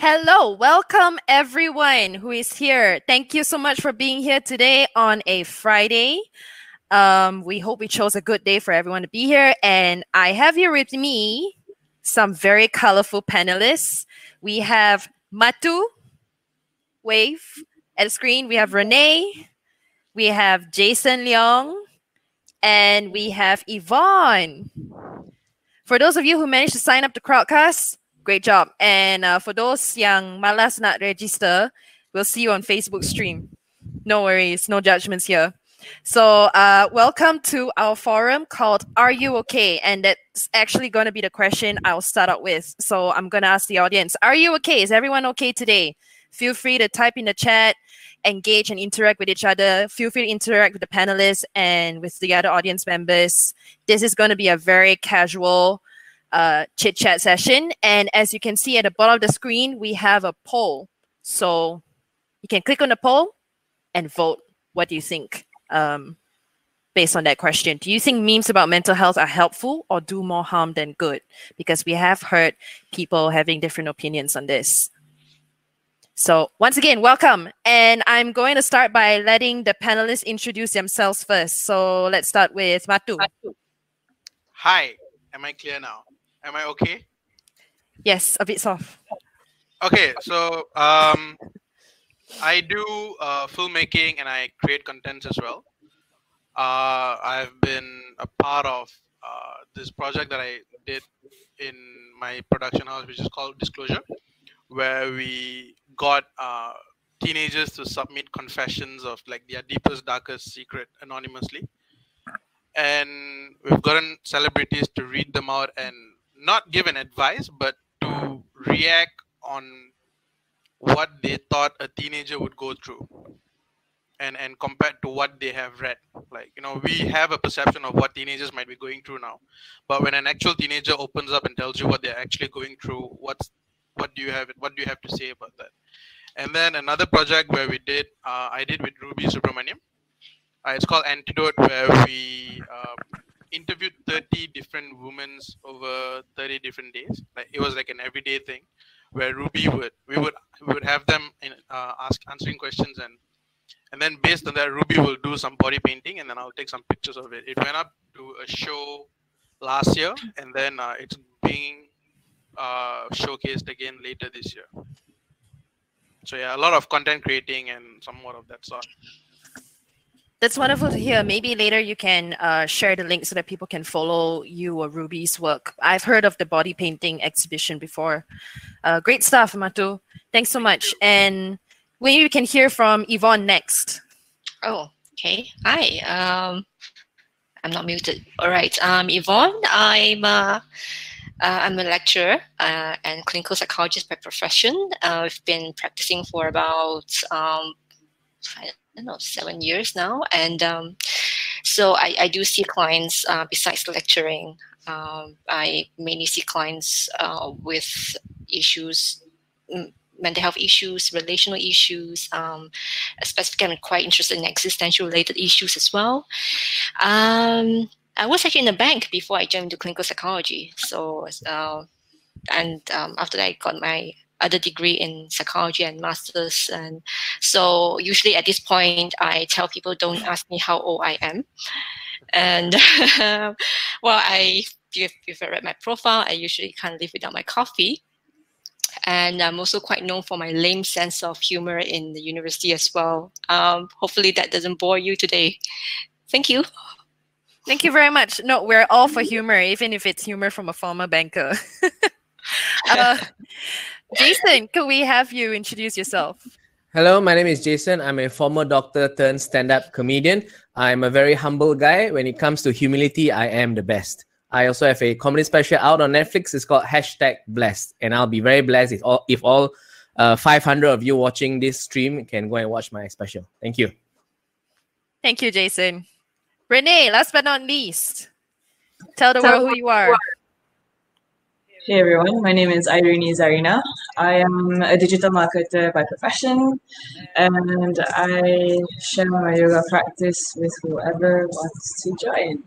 Hello, welcome everyone who is here. Thank you so much for being here today on a Friday. We hope we chose a good day for everyone to be here. And I have here with me some very colorful panelists. We have Matu, wave at the screen. We have Renee. We have Jason Leong. And we have Yvonne. For those of you who managed to sign up to Crowdcast, great job. And for those yang malas nak register, we'll see you on Facebook stream. No worries, no judgments here. So welcome to our forum called Are You Okay? And that's actually going to be the question I'll start out with. So I'm going to ask the audience, are you okay? Is everyone okay today? Feel free to type in the chat, engage and interact with each other. Feel free to interact with the panelists and with the other audience members. This is going to be a very casual chit-chat session. And as you can see at the bottom of the screen, we have a poll. So you can click on the poll and vote. What do you think based on that question? Do you think memes about mental health are helpful or do more harm than good? Because we have heard people having different opinions on this. So once again, welcome. And I'm going to start by letting the panelists introduce themselves first. So let's start with Matu. Hi, am I clear now? Am I okay? Yes, a bit soft. Okay, so I do filmmaking and I create content as well. I've been a part of this project that I did in my production house, which is called Disclosure, where we got teenagers to submit confessions of like their deepest, darkest secret anonymously. And we've gotten celebrities to read them out and not give an advice, but to react on what they thought a teenager would go through and compared to what they have read. Like, you know, we have a perception of what teenagers might be going through now, but when an actual teenager opens up and tells you what they're actually going through, what do you have to say about that? And then another project where we did I did with Ruby Subramaniam, it's called Antidote, where we interviewed 30 different women over 30 different days. Like, it was like an everyday thing where Ruby we would have them answering questions, and then based on that, Ruby will do some body painting, and then I'll take some pictures of it. It went up to a show last year, and then it's being showcased again later this year. So yeah, a lot of content creating and somewhat of that sort. That's wonderful to hear. Maybe later you can share the link so that people can follow you or Ruby's work. I've heard of the body painting exhibition before. Great stuff, Matu. Thanks so much. And maybe you can hear from Yvonne next. Oh, okay. Hi. I'm not muted. All right. Yvonne. I'm a lecturer and clinical psychologist by profession. I've been practicing for about I don't know, 7 years now, and so I do see clients besides lecturing. I mainly see clients with issues, mental health issues, relational issues. Specifically, I'm quite interested in existential related issues as well. I was actually in a bank before I joined into clinical psychology. So, and after that, I got my other degree in psychology and master's. And so usually at this point, I tell people, don't ask me how old I am. And well, if you read my profile, I usually can't live without my coffee. And I'm also quite known for my lame sense of humor in the university as well. Hopefully that doesn't bore you today. Thank you. Thank you very much. No, we're all for humor, even if it's humor from a former banker. Jason, can we have you introduce yourself? Hello, my name is Jason. I'm a former doctor turned stand-up comedian. I'm a very humble guy. When it comes to humility, I am the best. I also have a comedy special out on Netflix. It's called #Blessed. And I'll be very blessed if all 500 of you watching this stream can go and watch my special. Thank you. Thank you, Jason. Renee, last but not least, tell the world who you are. Hey everyone, my name is Irene Zarina. I am a digital marketer by profession, and I share my yoga practice with whoever wants to join.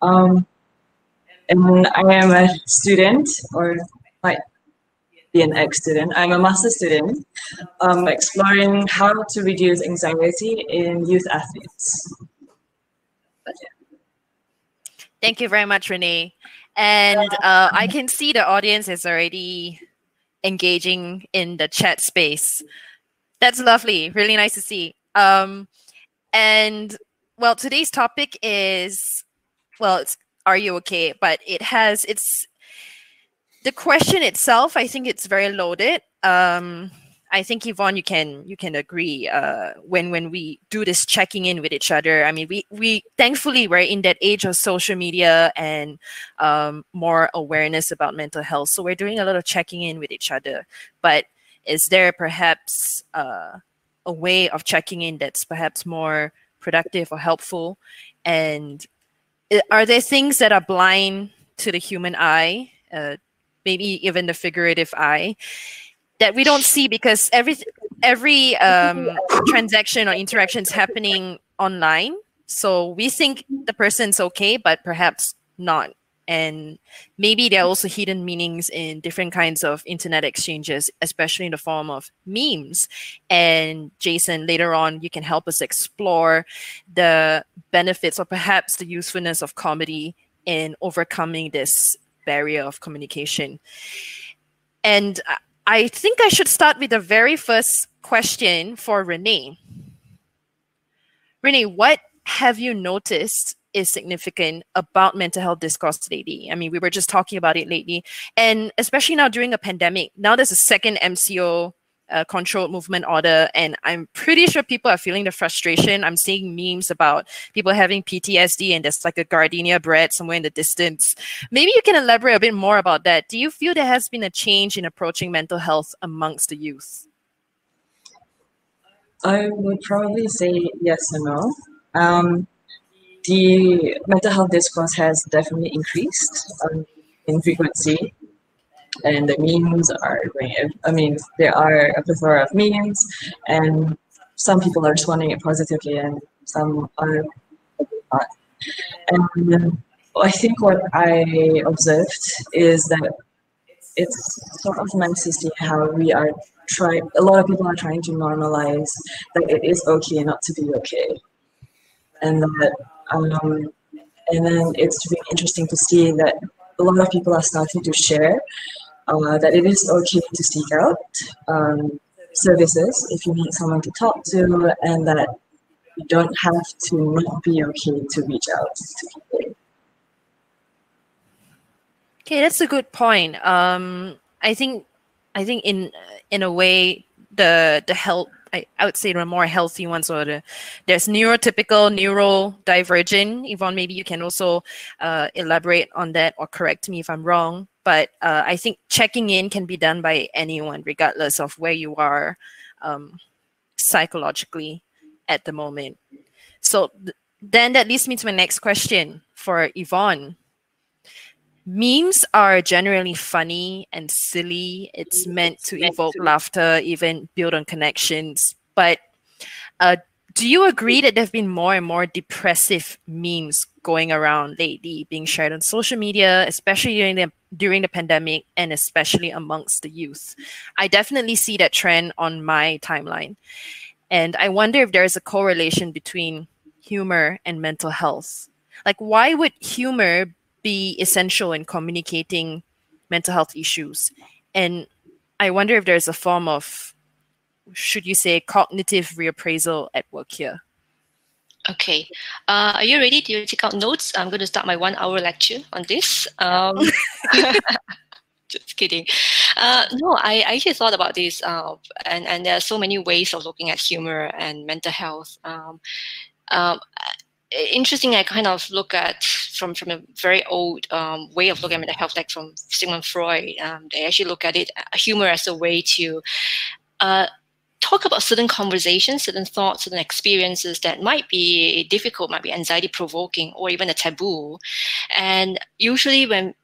And I am a student, or be an ex-student. I'm a master student, exploring how to reduce anxiety in youth athletes. But yeah. Thank you very much, Renee. And I can see the audience is already engaging in the chat space. That's lovely. Really nice to see. And well, today's topic is, well, it's are you okay? But it's the question itself. I think it's very loaded. I think Yvonne, you can agree. When we do this checking in with each other, I mean, we thankfully we're in that age of social media and more awareness about mental health. So we're doing a lot of checking in with each other. But is there perhaps a way of checking in that's perhaps more productive or helpful? And are there things that are blind to the human eye, maybe even the figurative eye, that we don't see because every transaction or interaction is happening online? So we think the person's okay, but perhaps not. And maybe there are also hidden meanings in different kinds of internet exchanges, especially in the form of memes. And Jason, later on, you can help us explore the benefits or perhaps the usefulness of comedy in overcoming this barrier of communication. And I think I should start with the very first question for Renee. Renee, what have you noticed is significant about mental health discourse lately? I mean, we were just talking about it lately, and especially now during a pandemic. Now there's a second MCO controlled movement order, and I'm pretty sure people are feeling the frustration. I'm seeing memes about people having PTSD, and there's like a gardenia bread somewhere in the distance. Maybe you can elaborate a bit more about that. Do you feel there has been a change in approaching mental health amongst the youth? I would probably say yes and no. The mental health discourse has definitely increased in frequency, and the memes are going. I mean, there are a plethora of memes, and some people are responding it positively, and some are not. And I think what I observed is that it's sort of nice to see how we are trying. A lot of people are trying to normalize that it is okay not to be okay, and that. And then it's really interesting to see that a lot of people are starting to share that it is okay to seek out services if you need someone to talk to, and that you don't have to not be okay to reach out to people. Okay, that's a good point. I think in a way the health, I would say the more healthy ones, or there's neurotypical, neurodivergent. Yvonne, maybe you can also elaborate on that or correct me if I'm wrong. But I think checking in can be done by anyone, regardless of where you are psychologically at the moment. So then that leads me to my next question for Yvonne. Memes are generally funny and silly. It's meant to evoke laughter, even build on connections. But do you agree that there have been more and more depressive memes going around lately, being shared on social media, especially during the pandemic, and especially amongst the youth? I definitely see that trend on my timeline. And I wonder if there is a correlation between humor and mental health. Like, why would humor be essential in communicating mental health issues? And I wonder if there's a form of, should you say, cognitive reappraisal at work here. Okay. Are you ready to take out notes? I'm going to start my 1-hour lecture on this. Just kidding. No, I actually thought about this, and there are so many ways of looking at humor and mental health. Interesting, I kind of look at from a very old way of looking at mental health, like from Sigmund Freud. They actually look at it, humor, as a way to talk about certain conversations, certain thoughts, certain experiences that might be difficult, might be anxiety provoking, or even a taboo. And usually when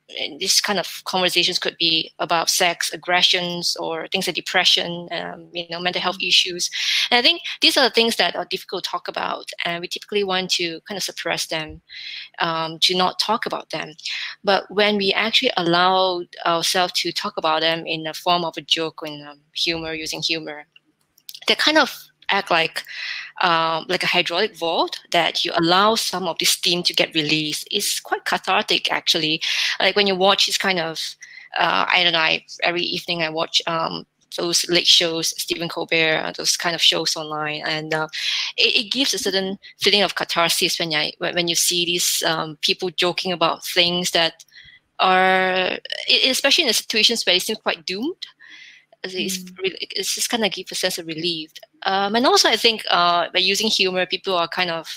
this kind of conversations could be about sex, aggressions, or things like depression, mental health issues. And I think these are the things that are difficult to talk about, and we typically want to kind of suppress them, to not talk about them. But when we actually allow ourselves to talk about them in the form of a joke and humor, using humor, they kind of act like a hydraulic valve that you allow some of this steam to get released. It's quite cathartic, actually. Like when you watch this kind of, every evening I watch those late shows, Stephen Colbert, those kind of shows online, and it gives a certain feeling of catharsis when you see these people joking about things that are, especially in the situations where they seem quite doomed. It's just kind of give a sense of relief. And also I think by using humor, people are kind of,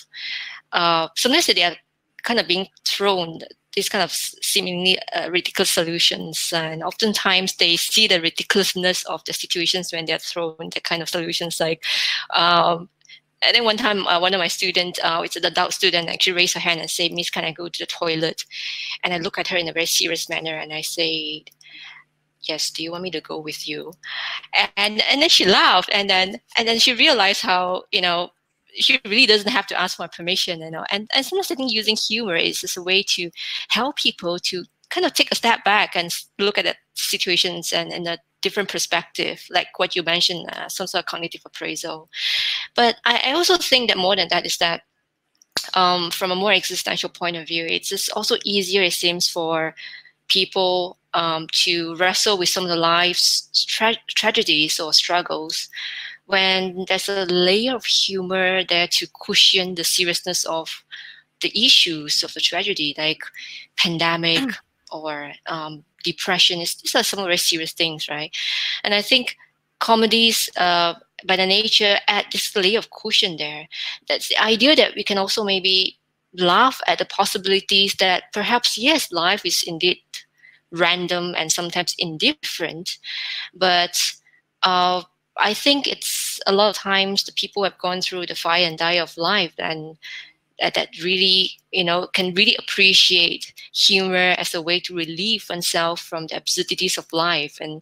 sometimes they are kind of being thrown these kind of seemingly ridiculous solutions. And oftentimes they see the ridiculousness of the situations when they're thrown the kind of solutions. Like, and then one time, one of my students, it's an adult student, actually raised her hand and said, "Miss, can I go to the toilet?" And I look at her in a very serious manner and I say, "Yes, do you want me to go with you?" And then she laughed, and then she realized how, she really doesn't have to ask for permission, And sometimes I think using humor is just a way to help people to kind of take a step back and look at the situations and in a different perspective, like what you mentioned, some sort of cognitive appraisal. But I also think that more than that is that from a more existential point of view, it's just also easier, it seems, for people to wrestle with some of the life's tragedies or struggles when there's a layer of humor there to cushion the seriousness of the issues of the tragedy, like pandemic or depression. These are some very serious things, right? And I think comedies, by their nature, add this layer of cushion there. That's the idea that we can also maybe laugh at the possibilities that perhaps, yes, life is indeed random and sometimes indifferent, but I think it's a lot of times the people who have gone through the fire and die of life and that really, can really appreciate humor as a way to relieve oneself from the absurdities of life. And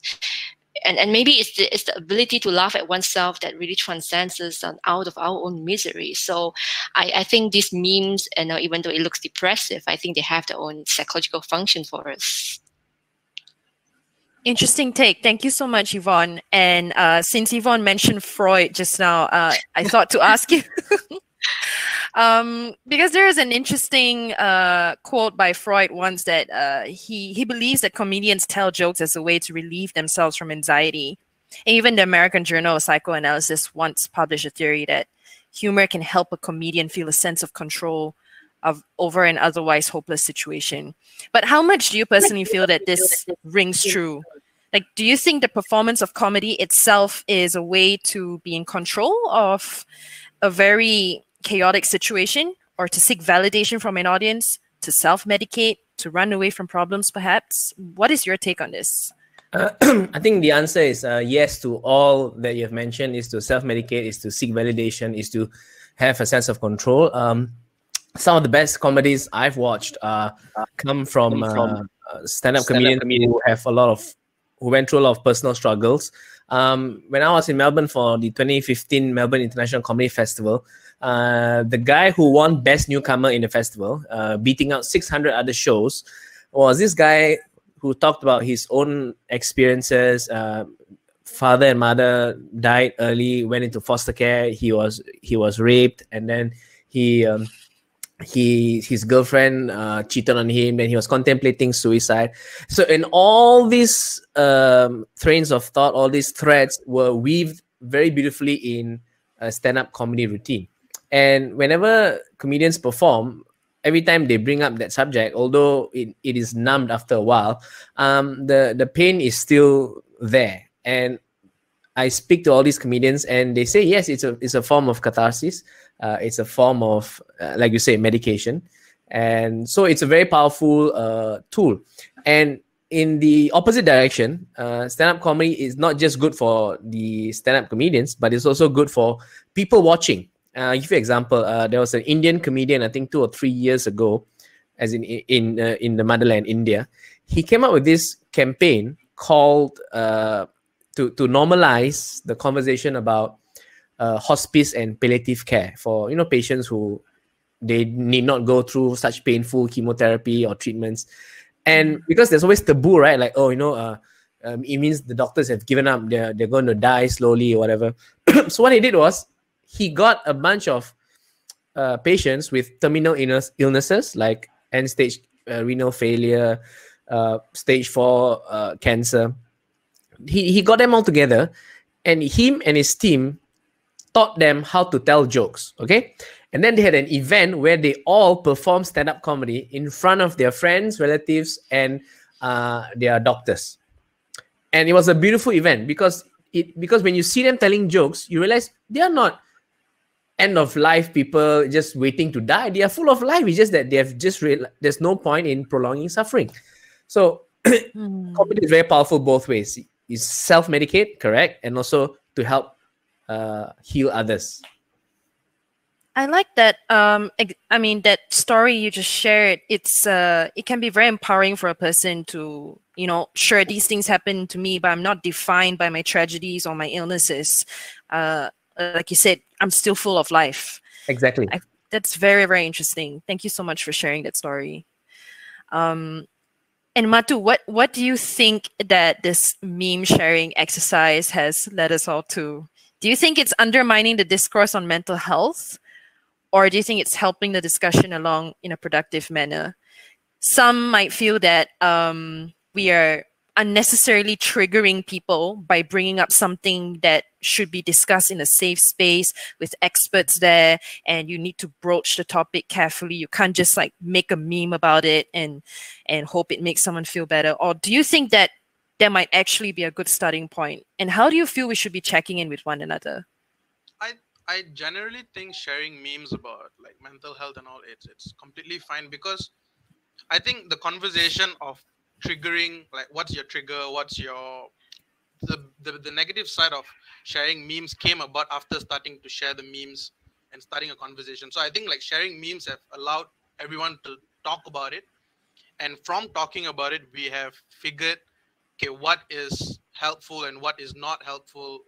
maybe it's the ability to laugh at oneself that really transcends us out of our own misery. So I think these memes, even though it looks depressive, I think they have their own psychological function for us. Interesting take. Thank you so much, Yvonne. And since Yvonne mentioned Freud just now, I thought to ask you, because there is an interesting quote by Freud once that he believes that comedians tell jokes as a way to relieve themselves from anxiety. And even the American Journal of Psychoanalysis once published a theory that humor can help a comedian feel a sense of control over an otherwise hopeless situation. But how much do you personally feel that this rings true? Like, do you think the performance of comedy itself is a way to be in control of a very chaotic situation, or to seek validation from an audience, to self-medicate, to run away from problems, perhaps? What is your take on this? I think the answer is yes to all that you have mentioned. Is to self-medicate, is to seek validation, is to have a sense of control. Some of the best comedies I've watched come from stand-up comedians who went through a lot of personal struggles. When I was in Melbourne for the 2015 Melbourne International Comedy Festival, the guy who won Best Newcomer in the festival, beating out 600 other shows, was this guy who talked about his own experiences. Father and mother died early, went into foster care. He was raped, and then his girlfriend cheated on him, then he was contemplating suicide. So in all these trains of thought, all these threads were weaved very beautifully in a stand-up comedy routine. And whenever comedians perform, every time they bring up that subject, although it is numbed after a while, the pain is still there. And I speak to all these comedians and they say, yes, it's a form of catharsis. It's a form of, like you say, medication. And so it's a very powerful tool. And in the opposite direction, stand-up comedy is not just good for the stand-up comedians, but it's also good for people watching. I'll give you an example. There was an Indian comedian, I think 2 or 3 years ago, as in the motherland, India. He came up with this campaign called to normalize the conversation about hospice and palliative care for patients who they need not go through such painful chemotherapy or treatments. And because there's always taboo, right? Like, it means the doctors have given up, they're going to die slowly or whatever. So what he did was he got a bunch of patients with terminal illnesses like end-stage renal failure, stage 4 cancer. He got them all together, and him and his team taught them how to tell jokes, okay? And then they had an event where they all performed stand-up comedy in front of their friends, relatives, and their doctors. And it was a beautiful event because when you see them telling jokes, you realize they are not end-of-life people just waiting to die. They are full of life. It's just that they have just there's no point in prolonging suffering. So comedy is very powerful both ways. You self-medicate, correct, and also to help heal others. I like that. That story you just shared. It can be very empowering for a person to, sure, these things happen to me, but I'm not defined by my tragedies or my illnesses. Like you said, I'm still full of life. Exactly. That's very, very interesting. Thank you so much for sharing that story. And Matu, what do you think that this meme sharing exercise has led us all to? Do you think it's undermining the discourse on mental health? Or do you think it's helping the discussion along in a productive manner? Some might feel that we are unnecessarily triggering people by bringing up something that should be discussed in a safe space with experts there, and you need to broach the topic carefully. You can't just like make a meme about it and hope it makes someone feel better. Or do you think that there might actually be a good starting point? And how do you feel we should be checking in with one another? I generally think sharing memes about like mental health and all, it's completely fine, because I think the conversation of triggering, like what's your trigger, what's your the negative side of sharing memes came about after starting to share the memes and starting a conversation. So I think like sharing memes have allowed everyone to talk about it, and from talking about it we have figured, okay, what is helpful and what is not helpful,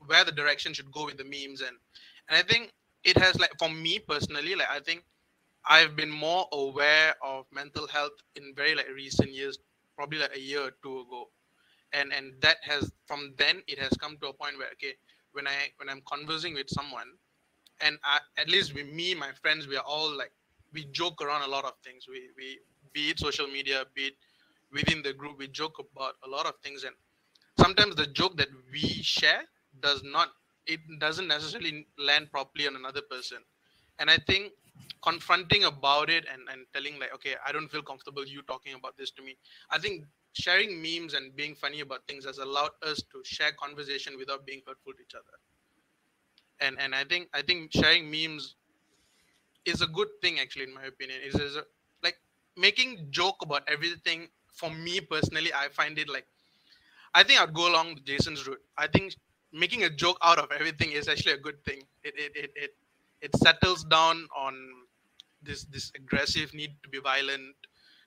where the direction should go with the memes. And I think it has, like, for me personally, like I think I've been more aware of mental health in very like recent years, probably like a year or two ago. And that has, from then it has come to a point where, okay, when I'm conversing with someone, and at least with me, my friends, we are all like, we joke around a lot of things. We be it social media, be it within the group, we joke about a lot of things. And sometimes the joke that we share doesn't necessarily land properly on another person. And I think confronting about it and telling like, okay, I don't feel comfortable you talking about this to me. I think sharing memes and being funny about things has allowed us to share conversation without being hurtful to each other. And I think sharing memes is a good thing, actually, in my opinion. It is like making joke about everything. For me personally, I find it like, I think I'd go along Jason's route. I think making a joke out of everything is actually a good thing. It settles down on this aggressive need to be violent,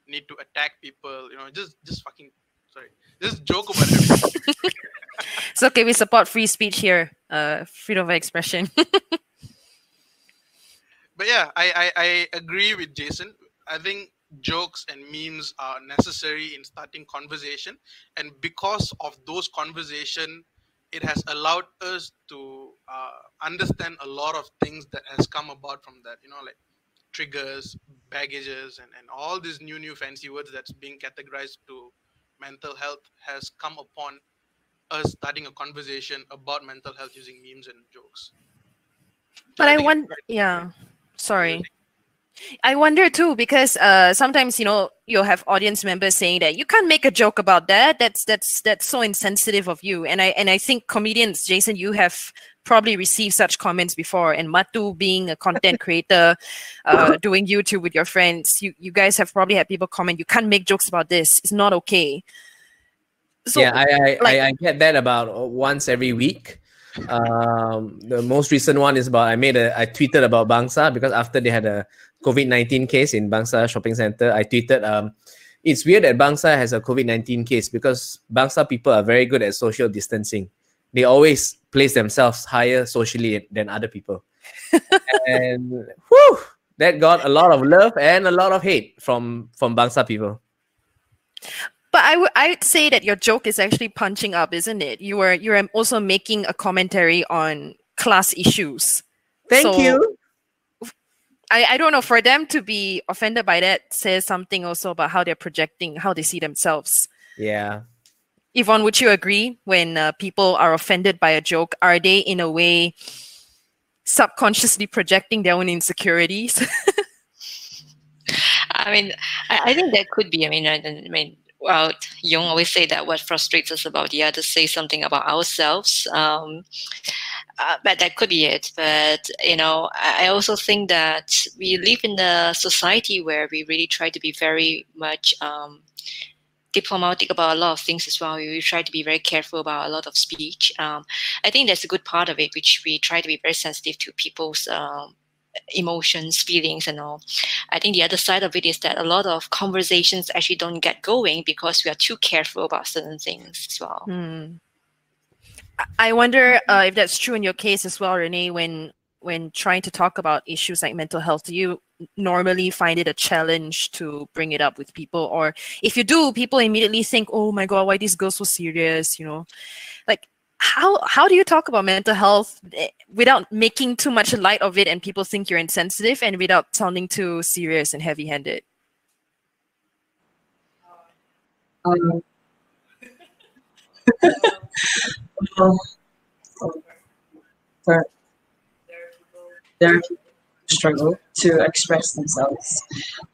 need to attack people. Just joke about everything. It's okay. We support free speech here. Freedom of expression. But yeah, I agree with Jason. I think jokes and memes are necessary in starting conversation, and because of those conversation, it has allowed us to understand a lot of things that has come about from that, like triggers, baggages, and all these new fancy words that's being categorized to mental health has come upon us starting a conversation about mental health using memes and jokes. But I wonder, yeah, sorry. I wonder too, because sometimes you'll have audience members saying that you can't make a joke about that. That's so insensitive of you. And I think comedians, Jason, you have probably received such comments before. And Matu, being a content creator, doing YouTube with your friends, you guys have probably had people comment, "You can't make jokes about this. It's not okay." So, yeah, I get that about once every week. The most recent one is about I tweeted about Bangsa because after they had a COVID-19 case in Bangsa Shopping Center, I tweeted, it's weird that Bangsa has a COVID-19 case because Bangsa people are very good at social distancing. They always place themselves higher socially than other people. And whew, that got a lot of love and a lot of hate from Bangsa people. But I'd say that your joke is actually punching up, isn't it? You're also making a commentary on class issues. Thank you. I don't know, for them to be offended by that says something also about how they're projecting, how they see themselves. Yeah. Yvonne, would you agree when people are offended by a joke? Are they in a way subconsciously projecting their own insecurities? I mean, I think that could be. I mean, well, Jung always say that what frustrates us about the others say something about ourselves. But that could be it. But, you know, I also think that we live in a society where we really try to be very much diplomatic about a lot of things as well. We try to be very careful about a lot of speech. I think that's a good part of it, which we try to be very sensitive to people's emotions, feelings, and all. I think the other side of it is that a lot of conversations actually don't get going because we are too careful about certain things as well. I wonder if that's true in your case as well, Renee, when trying to talk about issues like mental health. Do you normally find it a challenge to bring it up with people? Or if you do, people immediately think, oh my God, why this girl so serious? You know, like how do you talk about mental health without making too much light of it and people think you're insensitive, and without sounding too serious and heavy-handed? There are people who struggle to express themselves,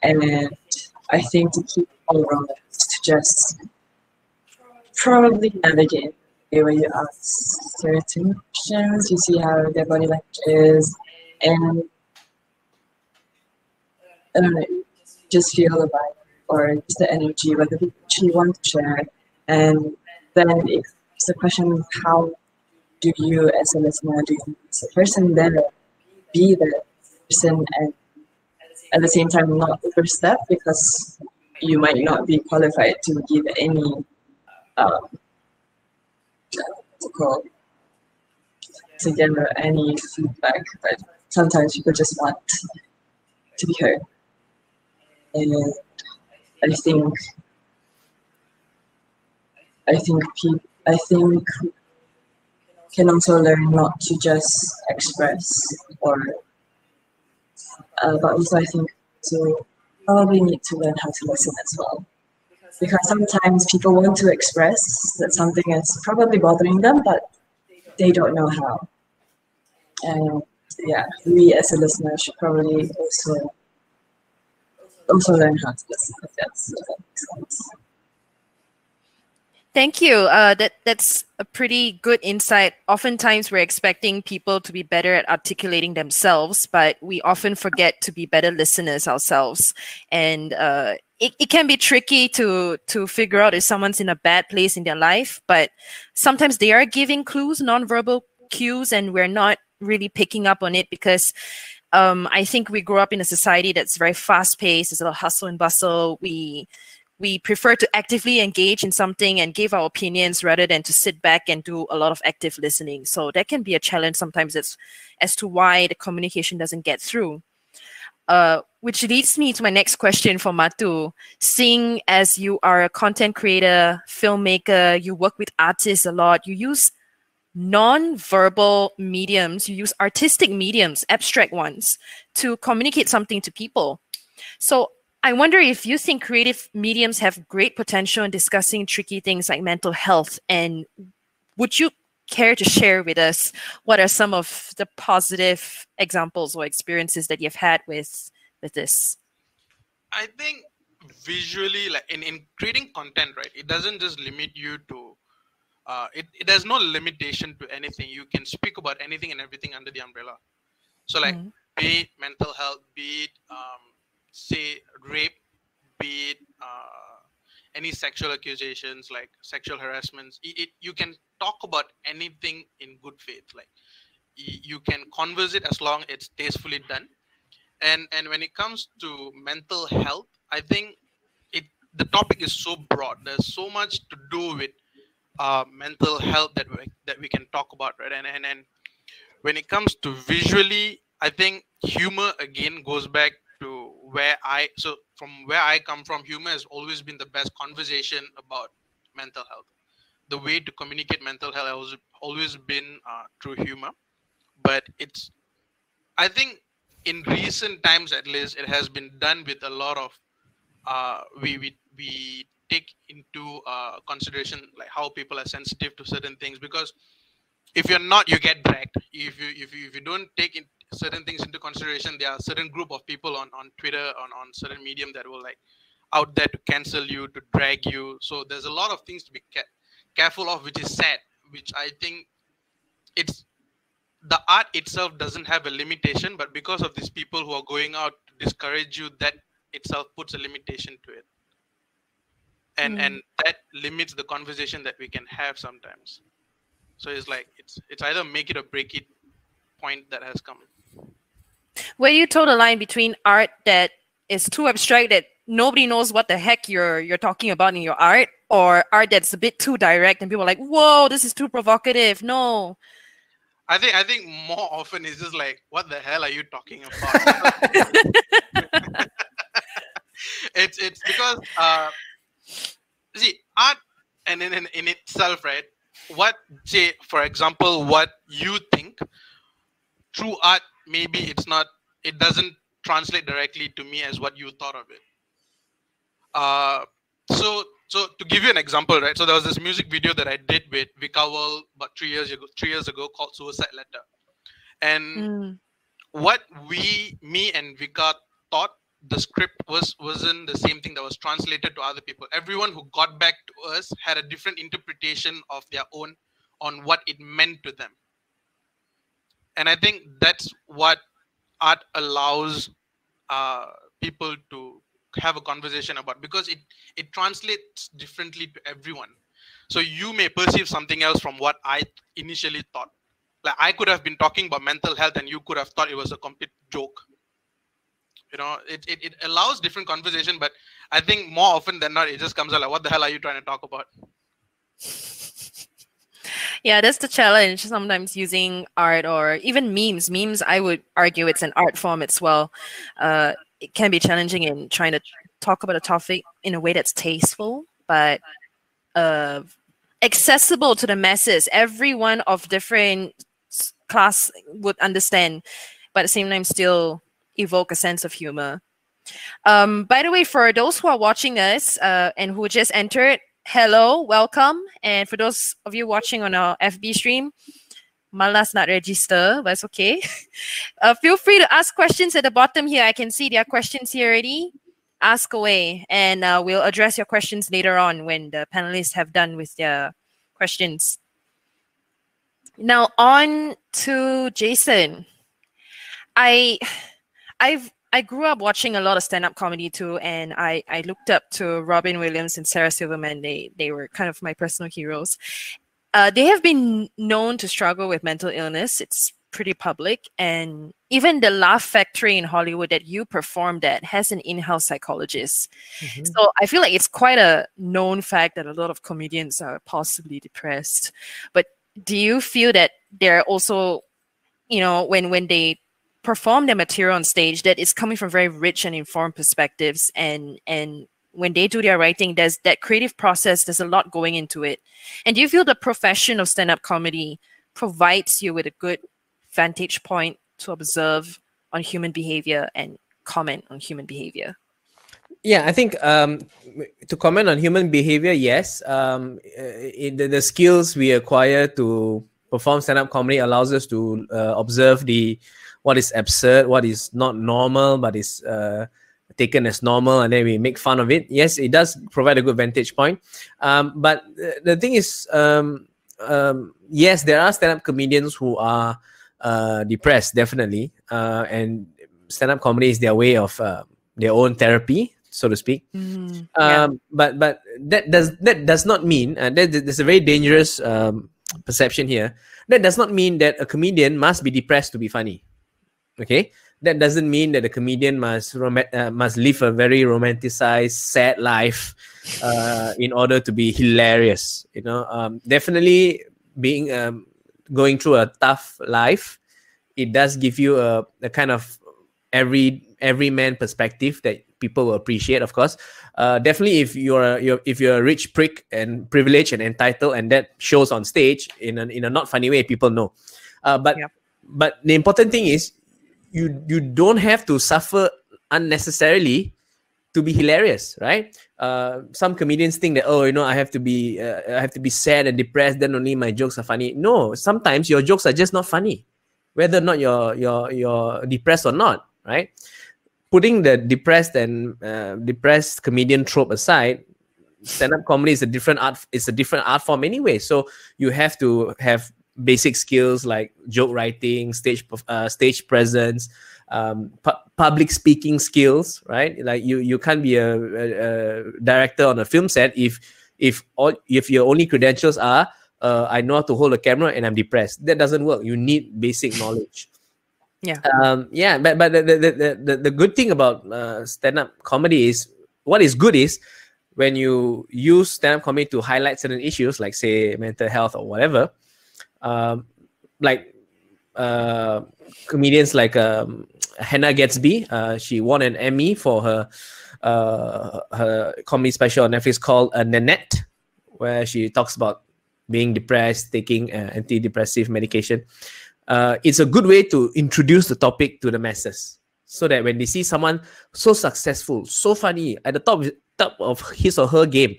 and I think to keep all around is to just probably navigate the way you ask certain questions, you see how their body language is, and I don't know, just feel the vibe or just the energy, whether they actually want to share. And then it's the question, how do you as a listener, do you as a person there be the person and at the same time not overstep, because you might not be qualified to give any to give any feedback, but sometimes people just want to be heard. And I think can also learn not to just express, or but also I think to probably need to learn how to listen as well, because sometimes people want to express that something is probably bothering them, but they don't know how. And yeah, we as a listener should probably also learn how to listen, if that makes sense. Thank you. That's a pretty good insight. Oftentimes we're expecting people to be better at articulating themselves, but we often forget to be better listeners ourselves. And it can be tricky to figure out if someone's in a bad place in their life, but sometimes they are giving clues, nonverbal cues, and we're not really picking up on it because I think we grew up in a society that's very fast-paced. There's a lot of hustle and bustle. We prefer to actively engage in something and give our opinions rather than to sit back and do a lot of active listening. So that can be a challenge sometimes as to why the communication doesn't get through. Which leads me to my next question for Matu. Seeing as you are a content creator, filmmaker, you work with artists a lot, you use non-verbal mediums, you use artistic mediums, abstract ones, to communicate something to people. So I wonder if you think creative mediums have great potential in discussing tricky things like mental health, and would you care to share with us what are some of the positive examples or experiences that you've had with this? I think visually, like in creating content, right, it doesn't just limit you to it has no limitation to anything. You can speak about anything and everything under the umbrella. So like, be it mental health, be it say rape, be it any sexual accusations like sexual harassments. You can talk about anything in good faith. Like you can converse it as long it's tastefully done. And when it comes to mental health, I think the topic is so broad. There's so much to do with mental health that we can talk about, right? And when it comes to visually, I think humor again goes back to where I come from. Humor has always been the best conversation about mental health. The way to communicate mental health has always been through humor. But I think in recent times, at least, it has been done with a lot of we take into consideration like how people are sensitive to certain things, because if you're not, you get dragged. If you don't take certain things into consideration, there are certain group of people on Twitter, on certain medium that will like out there to cancel you, to drag you. So there's a lot of things to be careful of, which is sad, which I think the art itself doesn't have a limitation, but because of these people who are going out to discourage you, that itself puts a limitation to it. And that limits the conversation that we can have sometimes. So it's like it's either make it or break it point that has come. Where you told the line between art that is too abstract that nobody knows what the heck you're talking about in your art, or art that's a bit too direct and people are like, whoa, this is too provocative. No. I think more often it's just like, what the hell are you talking about? it's because see, art and in itself, right? Say for example, what you think through art, maybe it doesn't translate directly to me as what you thought of it. So to give you an example, right? So there was this music video that I did with Vika World about 3 years ago called Suicide Letter. And what me and Vika thought the script wasn't the same thing that was translated to other people. Everyone who got back to us had a different interpretation of their own on what it meant to them. And I think that's what art allows people to have a conversation about, because it translates differently to everyone. So you may perceive something else from what I initially thought. Like I could have been talking about mental health and you could have thought it was a complete joke. You know, it allows different conversation, but I think more often than not, it just comes out like, what the hell are you trying to talk about? Yeah, that's the challenge. Sometimes using art or even memes. Memes, I would argue it's an art form as well. It can be challenging in trying to talk about a topic in a way that's tasteful, but accessible to the masses. Everyone of different class would understand, but at the same time still evoke a sense of humor. By the way, for those who are watching us and who just entered, hello, welcome. And for those of you watching on our FB stream, malas not register, but it's okay. Feel free to ask questions at the bottom here. I can see there are questions here already. Ask away, and we'll address your questions later on when the panelists have done with their questions. Now on to Jason. I grew up watching a lot of stand-up comedy too, and I looked up to Robin Williams and Sarah Silverman. They were kind of my personal heroes. They have been known to struggle with mental illness. It's pretty public, and even the Laugh Factory in Hollywood that you performed at has an in-house psychologist. So I feel like it's quite a known fact that a lot of comedians are possibly depressed. But do you feel that they're also, you know, when they perform their material on stage, that it's coming from very rich and informed perspectives, and when they do their writing, there's that creative process, there's a lot going into it? And do you feel the profession of stand-up comedy provides you with a good vantage point to observe on human behavior and comment on human behavior? Yeah, I think to comment on human behavior, yes. The skills we acquire to perform stand-up comedy allows us to observe what is absurd, what is not normal, but is taken as normal, and then we make fun of it. Yes, it does provide a good vantage point. But the thing is, yes, there are stand-up comedians who are depressed, definitely, and stand-up comedy is their way of their own therapy, so to speak. Yeah. But that does not mean there's a very dangerous perception here. That does not mean that a comedian must be depressed to be funny. Okay, that doesn't mean that a comedian must live a very romanticized, sad life in order to be hilarious. You know, definitely being going through a tough life, it does give you a kind of every man perspective that people will appreciate. Of course, definitely if you're a rich prick and privileged and entitled, and that shows on stage in a not funny way, people know. But the important thing is, you don't have to suffer unnecessarily to be hilarious, right? Some comedians think that, oh, you know, I have to be sad and depressed, then only my jokes are funny. No, sometimes your jokes are just not funny, whether or not you're depressed or not, right? Putting the depressed comedian trope aside, stand-up comedy is a different art form anyway. So you have to have basic skills like joke writing, stage presence, public speaking skills, right? Like you can't be a director on a film set if your only credentials are I know how to hold a camera and I'm depressed. That doesn't work. You need basic knowledge. Yeah. But the good thing about stand-up comedy is, what is good is when you use stand-up comedy to highlight certain issues, like say mental health or whatever. Comedians like Hannah Gadsby, she won an Emmy for her comedy special on Netflix called Nanette, where she talks about being depressed, taking antidepressive medication. It's a good way to introduce the topic to the masses, so that when they see someone so successful, so funny, at the top of his or her game,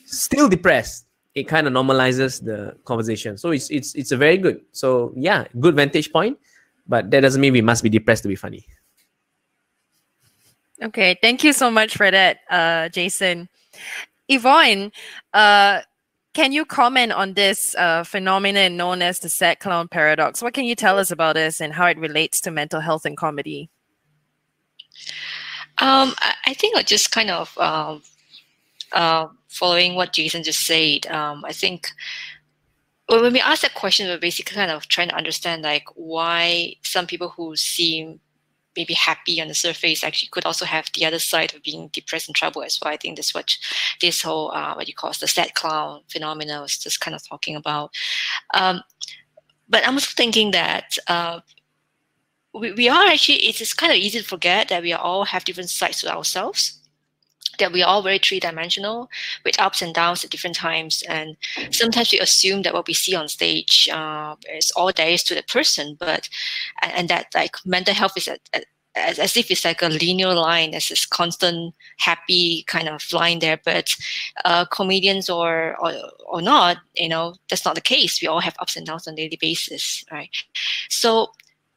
still depressed, it kind of normalizes the conversation. So it's a very good. So yeah, good vantage point, but that doesn't mean we must be depressed to be funny. Okay, thank you so much for that, Jason. Yvonne, can you comment on this phenomenon known as the sad clown paradox? What can you tell us about this and how it relates to mental health and comedy? I think I'll just kind of following what Jason just said. I think when we ask that question, we're basically kind of trying to understand like why some people who seem maybe happy on the surface actually could also have the other side of being depressed and troubled as well. I think that's what this whole what you call the sad clown phenomena was just kind of talking about. But I'm also thinking that we are actually, it's kind of easy to forget that we all have different sides to ourselves, that we are all very three-dimensional with ups and downs at different times. And sometimes we assume that what we see on stage is all there is to the person, and that like mental health is as if it's like a linear line, as this constant happy kind of line there. But comedians or not, you know, that's not the case. We all have ups and downs on a daily basis, right? So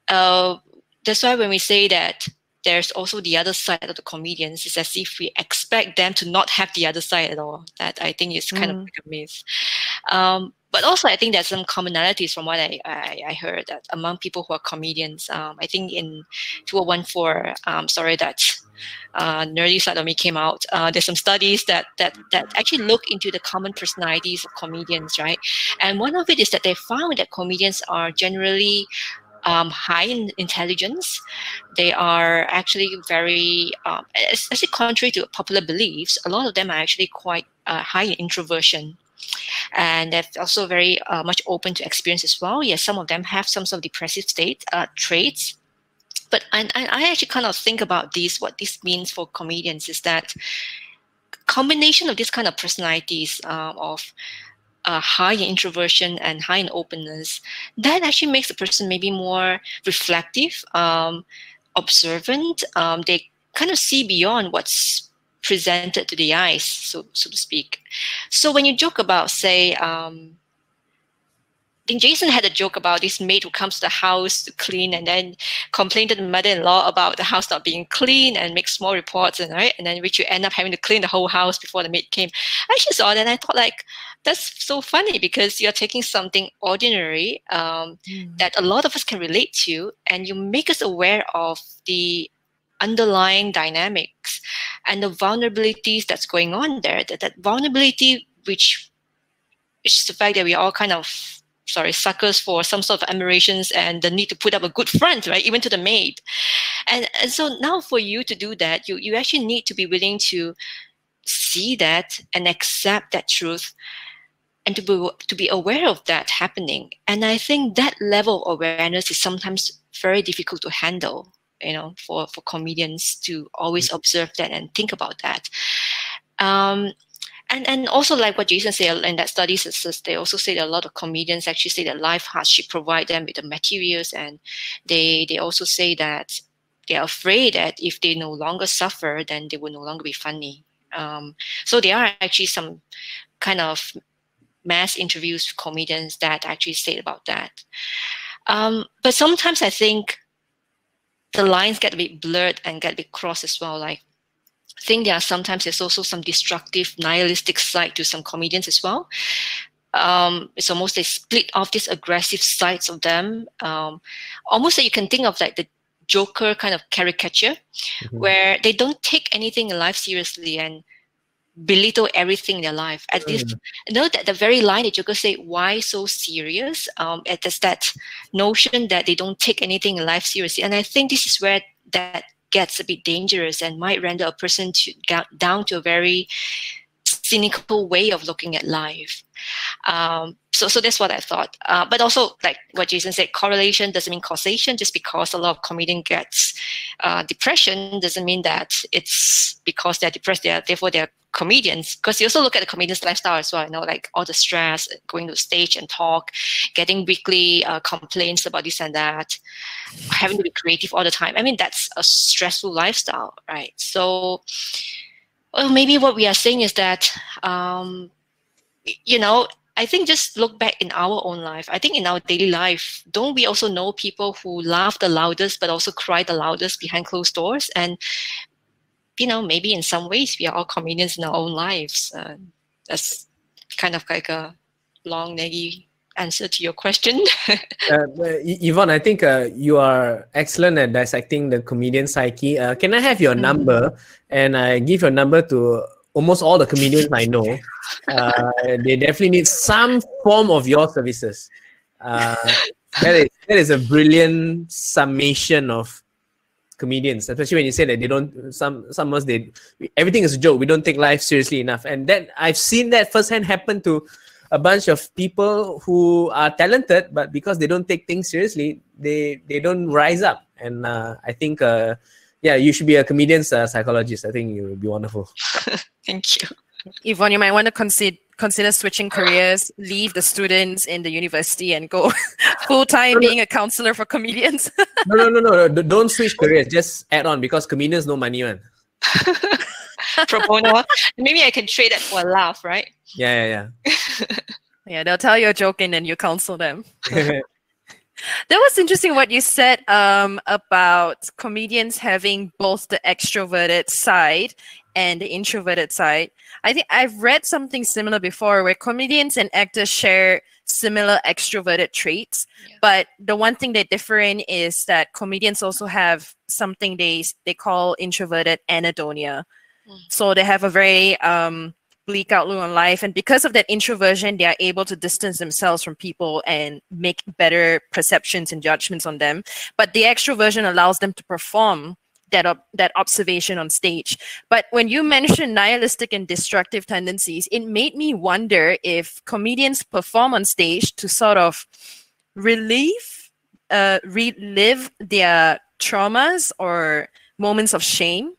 that's why when we say that there's also the other side of the comedians, it's as if we expect them to not have the other side at all. That I think is kind of like a myth. But also I think there's some commonalities from what I heard that among people who are comedians. I think in 2014, sorry that nerdy side of me came out. There's some studies that actually look into the common personalities of comedians, right? And one of it is that they found that comedians are generally high in intelligence. They are actually very, especially contrary to popular beliefs, a lot of them are actually quite high in introversion. And they're also very much open to experience as well. Yes, some of them have some sort of depressive traits. But I actually kind of think about what this means for comedians is that combination of this kind of personalities of high in introversion and high in openness, that actually makes the person maybe more reflective, observant. They kind of see beyond what's presented to the eyes, so to speak. So when you joke about, say, I think Jason had a joke about this maid who comes to the house to clean and then complained to the mother-in-law about the house not being clean and make small reports, and then which you end up having to clean the whole house before the maid came. I actually saw that and I thought, like, that's so funny because you're taking something ordinary that a lot of us can relate to, and you make us aware of the underlying dynamics and the vulnerabilities that's going on there. That vulnerability, which is the fact that we are all kind of suckers for some sort of admirations and the need to put up a good front, right? Even to the maid. And so now for you to do that, you actually need to be willing to see that and accept that truth and to be aware of that happening. And I think that level of awareness is sometimes very difficult to handle, you know, for comedians to always observe that and think about that. And also, like what Jason said in that study, they also say that a lot of comedians actually say that life hardship provide them with the materials, and they also say that they're afraid that if they no longer suffer, then they will no longer be funny. So there are actually some kind of mass interviews with comedians that actually say about that. But sometimes I think the lines get a bit blurred and get a bit crossed as well. Like, I think there's also some destructive, nihilistic side to some comedians as well. It's almost they split off these aggressive sides of them. Almost that you can think of like the Joker kind of caricature, where they don't take anything in life seriously and belittle everything in their life. At least, you know, that the very line that Joker say, "Why so serious?" There's that notion that they don't take anything in life seriously, and I think this is where that gets a bit dangerous and might render a person down to a very cynical way of looking at life. So that's what I thought. But also, like what Jason said, correlation doesn't mean causation. Just because a lot of comedians gets depression doesn't mean that it's because they're depressed, therefore they're comedians. Because you also look at the comedian's lifestyle as well, you know, like all the stress, going to the stage and talk, getting weekly complaints about this and that, having to be creative all the time. I mean, that's a stressful lifestyle, right? So, well, maybe what we are saying is that, you know, I think just look back in our own life. I think in our daily life, don't we also know people who laugh the loudest but also cry the loudest behind closed doors? And, you know, maybe in some ways we are all comedians in our own lives. That's kind of like a long, naggy answer to your question. Yvonne, I think you are excellent at dissecting the comedian psyche. Can I have your number? And I give your number to almost all the comedians I know. They definitely need some form of your services. That is a brilliant summation of comedians, especially when you say that they don't. Everything is a joke. We don't take life seriously enough, and that I've seen that firsthand happen to a bunch of people who are talented, but because they don't take things seriously, they don't rise up. And I think, yeah, you should be a comedian's psychologist. I think you would be wonderful. Thank you. Yvonne, you might want to consider switching careers, leave the students in the university and go full-time being a counselor for comedians. No. Don't switch careers. Just add on, because comedians no money, man. Pro bono. Maybe I can trade that for a laugh, right? Yeah. Yeah, they'll tell you a joke and then you counsel them. That was interesting what you said about comedians having both the extroverted side and the introverted side. I think I've read something similar before where comedians and actors share similar extroverted traits. Yeah. But the one thing they differ in is that comedians also have something they call introverted anhedonia. So they have a very bleak outlook on life. And because of that introversion, they are able to distance themselves from people and make better perceptions and judgments on them. But the extroversion allows them to perform that observation on stage. But when you mentioned nihilistic and destructive tendencies, it made me wonder if comedians perform on stage to sort of relive their traumas or moments of shame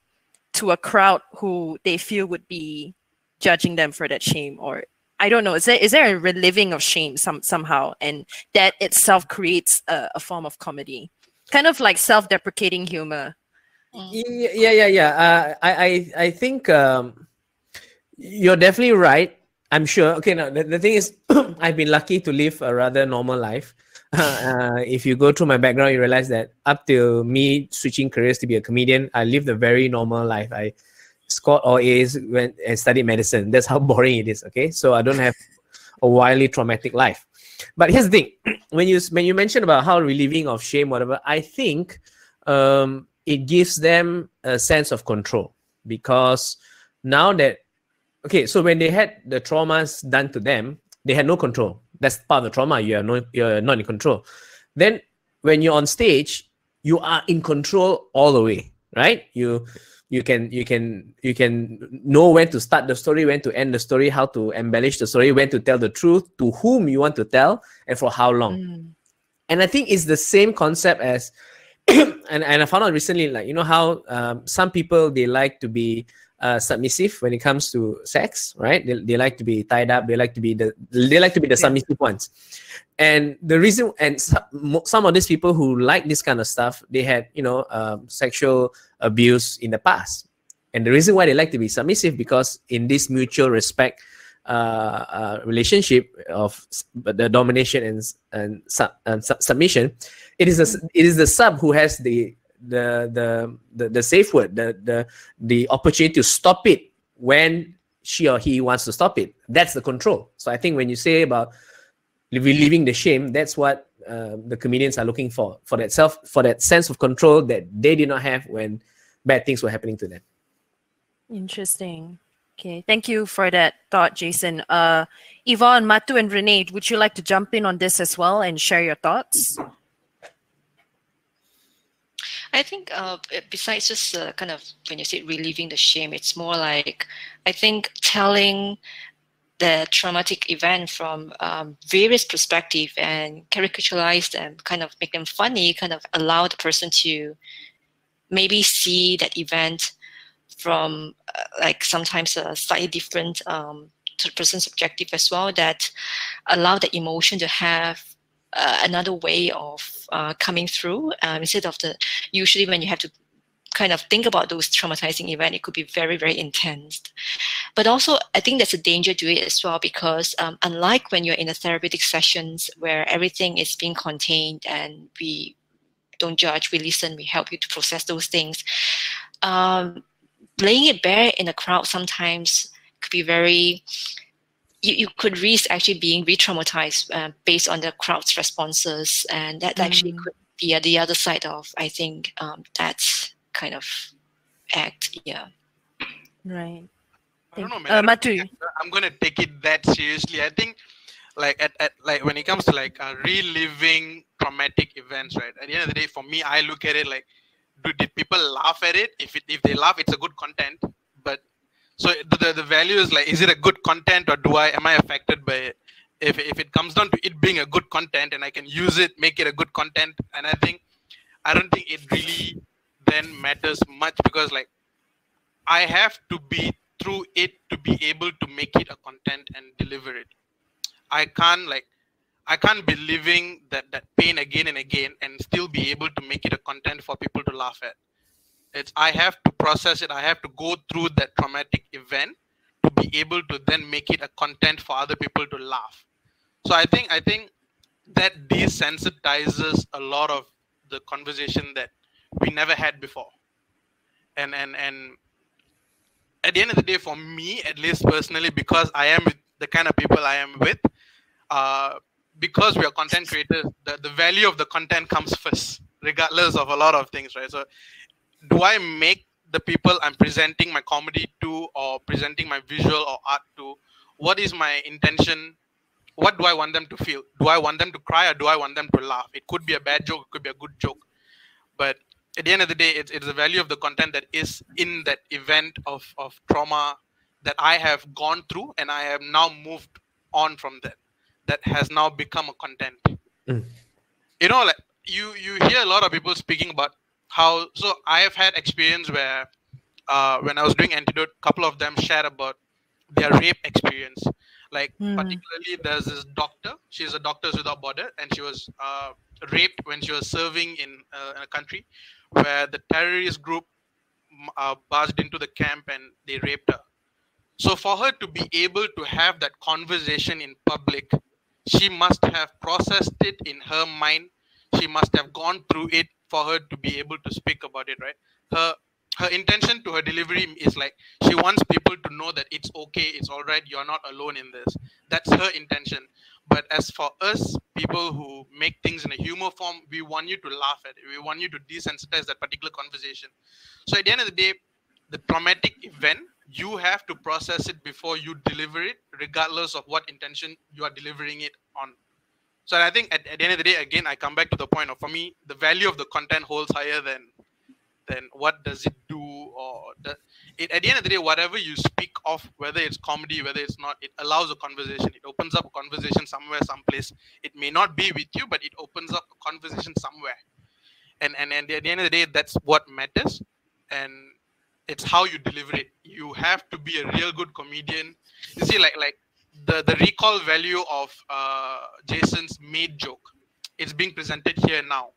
to a crowd who they feel would be judging them for that shame. Or I don't know, is there a reliving of shame somehow, and that itself creates a form of comedy, kind of like self-deprecating humor? Yeah. I think you're definitely right. I'm sure. Okay, now the thing is, I've been lucky to live a rather normal life. If you go through my background, you realize that up till me switching careers to be a comedian, I lived a very normal life. I scored all A's when I studied medicine. That's how boring it is. Okay, so I don't have a wildly traumatic life. But here's the thing: when you mention about how relieving of shame, whatever, I think it gives them a sense of control, because now that, okay, so when they had the traumas done to them, they had no control. That's part of the trauma. You're not in control. Then when you're on stage, you are in control all the way, right? You can know when to start the story, when to end the story, how to embellish the story, when to tell the truth, to whom you want to tell, and for how long. And I think it's the same concept as and I found out recently, like, you know how some people, they like to be submissive when it comes to sex, right? They like to be tied up. They like to be the submissive ones. And the reason, and some of these people who like this kind of stuff, they had, sexual abuse in the past. And the reason why they like to be submissive, because in this mutual respect relationship of the domination and submission, it is the sub who has the safe word, the opportunity to stop it when she or he wants to stop it. That's the control. So I think when you say about relieving the shame, that's what the comedians are looking for that sense of control that they did not have when bad things were happening to them. Interesting. Okay, thank you for that thought, Jason. Yvonne, Matu, and Renee, would you like to jump in on this as well and share your thoughts? I think besides just kind of, when you say relieving the shame, it's more like, I think, telling the traumatic event from various perspectives and caricaturize them, kind of make them funny, kind of allow the person to maybe see that event from like sometimes a slightly different to the person's objective as well, that allow the emotion to have another way of coming through, instead of usually when you have to kind of think about those traumatizing events, it could be very, very intense. But also, I think there's a danger to it as well, because unlike when you're in a therapeutic sessions where everything is being contained and we don't judge, we listen, we help you to process those things, laying it bare in a crowd sometimes could be very, you could risk actually being re-traumatized based on the crowd's responses, and that actually could be the other side of, I think, that kind of act. Yeah. Right. I don't know, man. Matu. I'm gonna take it that seriously. I think, like like when it comes to like reliving traumatic events, right? At the end of the day, for me, I look at it like, did people laugh at it? If they laugh, it's a good content. But so the value is like, is it a good content, or am I affected by it? If it comes down to it being a good content and I can use it, make it a good content, and I don't think it really then matters much, because like I have to be through it to be able to make it a content and deliver it. I can't be living that pain again and again and still be able to make it a content for people to laugh at. I have to process it. I have to go through that traumatic event to be able to then make it a content for other people to laugh. So I think that desensitizes a lot of the conversation that we never had before. And at the end of the day, for me, at least personally, because I am with the kind of people I am with, because we are content creators, the value of the content comes first, regardless of a lot of things, right? So do I make the people I'm presenting my comedy to, or presenting my visual or art to, what is my intention? What do I want them to feel? Do I want them to cry, or do I want them to laugh? It could be a bad joke, it could be a good joke. But at the end of the day, it's the value of the content that is in that event of trauma that I have gone through, and I have now moved on from that has now become a content. You know, like you hear a lot of people speaking about how, so I have had experience where when I was doing Antidote, a couple of them shared about their rape experience. Like particularly there's this doctor, she's a Doctors Without Border, and she was raped when she was serving in a country where the terrorist group barged into the camp and they raped her. So for her to be able to have that conversation in public, she must have processed it in her mind. She must have gone through it for her to be able to speak about it, right? her intention to her delivery is like she wants people to know that it's okay, it's all right, you're not alone in this. That's her intention. But as for us, people who make things in a humor form, we want you to laugh at it. We want you to desensitize that particular conversation. So at the end of the day, the traumatic event, you have to process it before you deliver it, regardless of what intention you are delivering it on. So I think at the end of the day, again, I come back to the point of, for me, the value of the content holds higher than what does it do, or at the end of the day, whatever you speak of, whether it's comedy, whether it's not, it allows a conversation. It opens up a conversation somewhere, someplace. It may not be with you, but it opens up a conversation somewhere. And at the end of the day, that's what matters. And it's how you deliver it. You have to be a real good comedian. You see, like the recall value of Jason's made joke, it's being presented here now.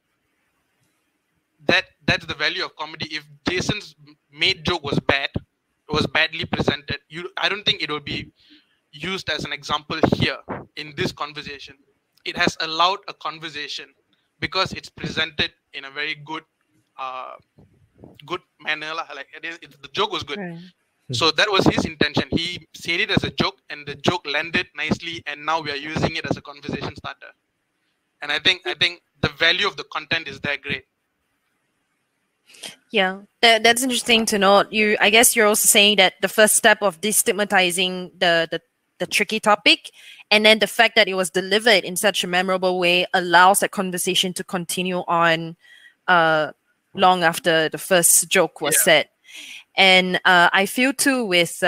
That's the value of comedy. If Jason's made joke was bad, it was badly presented, I don't think it will be used as an example here in this conversation. It has allowed a conversation because it's presented in a very good manner. Like the joke was good. Right. So that was his intention. He said it as a joke, and the joke landed nicely, and now we are using it as a conversation starter. And I think the value of the content is that great. Yeah, that's interesting to note. I guess you're also saying that the first step of destigmatizing the tricky topic, and then the fact that it was delivered in such a memorable way allows that conversation to continue on long after the first joke was said. And I feel too with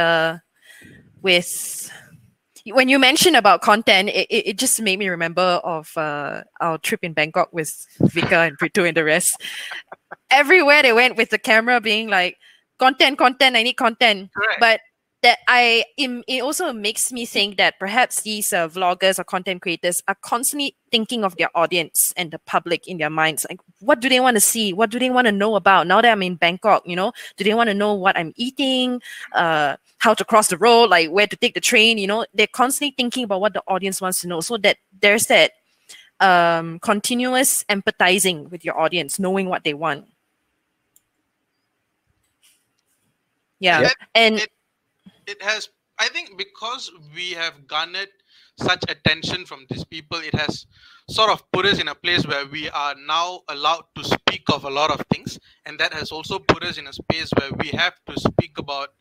when you mentioned about content, it just made me remember of our trip in Bangkok with Vika and Britu and the rest. Everywhere they went with the camera being like, content, I need content. Correct. But that it also makes me think that perhaps these vloggers or content creators are constantly thinking of their audience and the public in their minds. Like, what do they want to see? What do they want to know about? Now that I'm in Bangkok, do they want to know what I'm eating? How to cross the road? Like where to take the train? They're constantly thinking about what the audience wants to know. So that there's that continuous empathizing with your audience, knowing what they want. Yeah. And it has, I think, because we have garnered such attention from these people, it has sort of put us in a place where we are now allowed to speak of a lot of things, and that has also put us in a space where we have to speak about,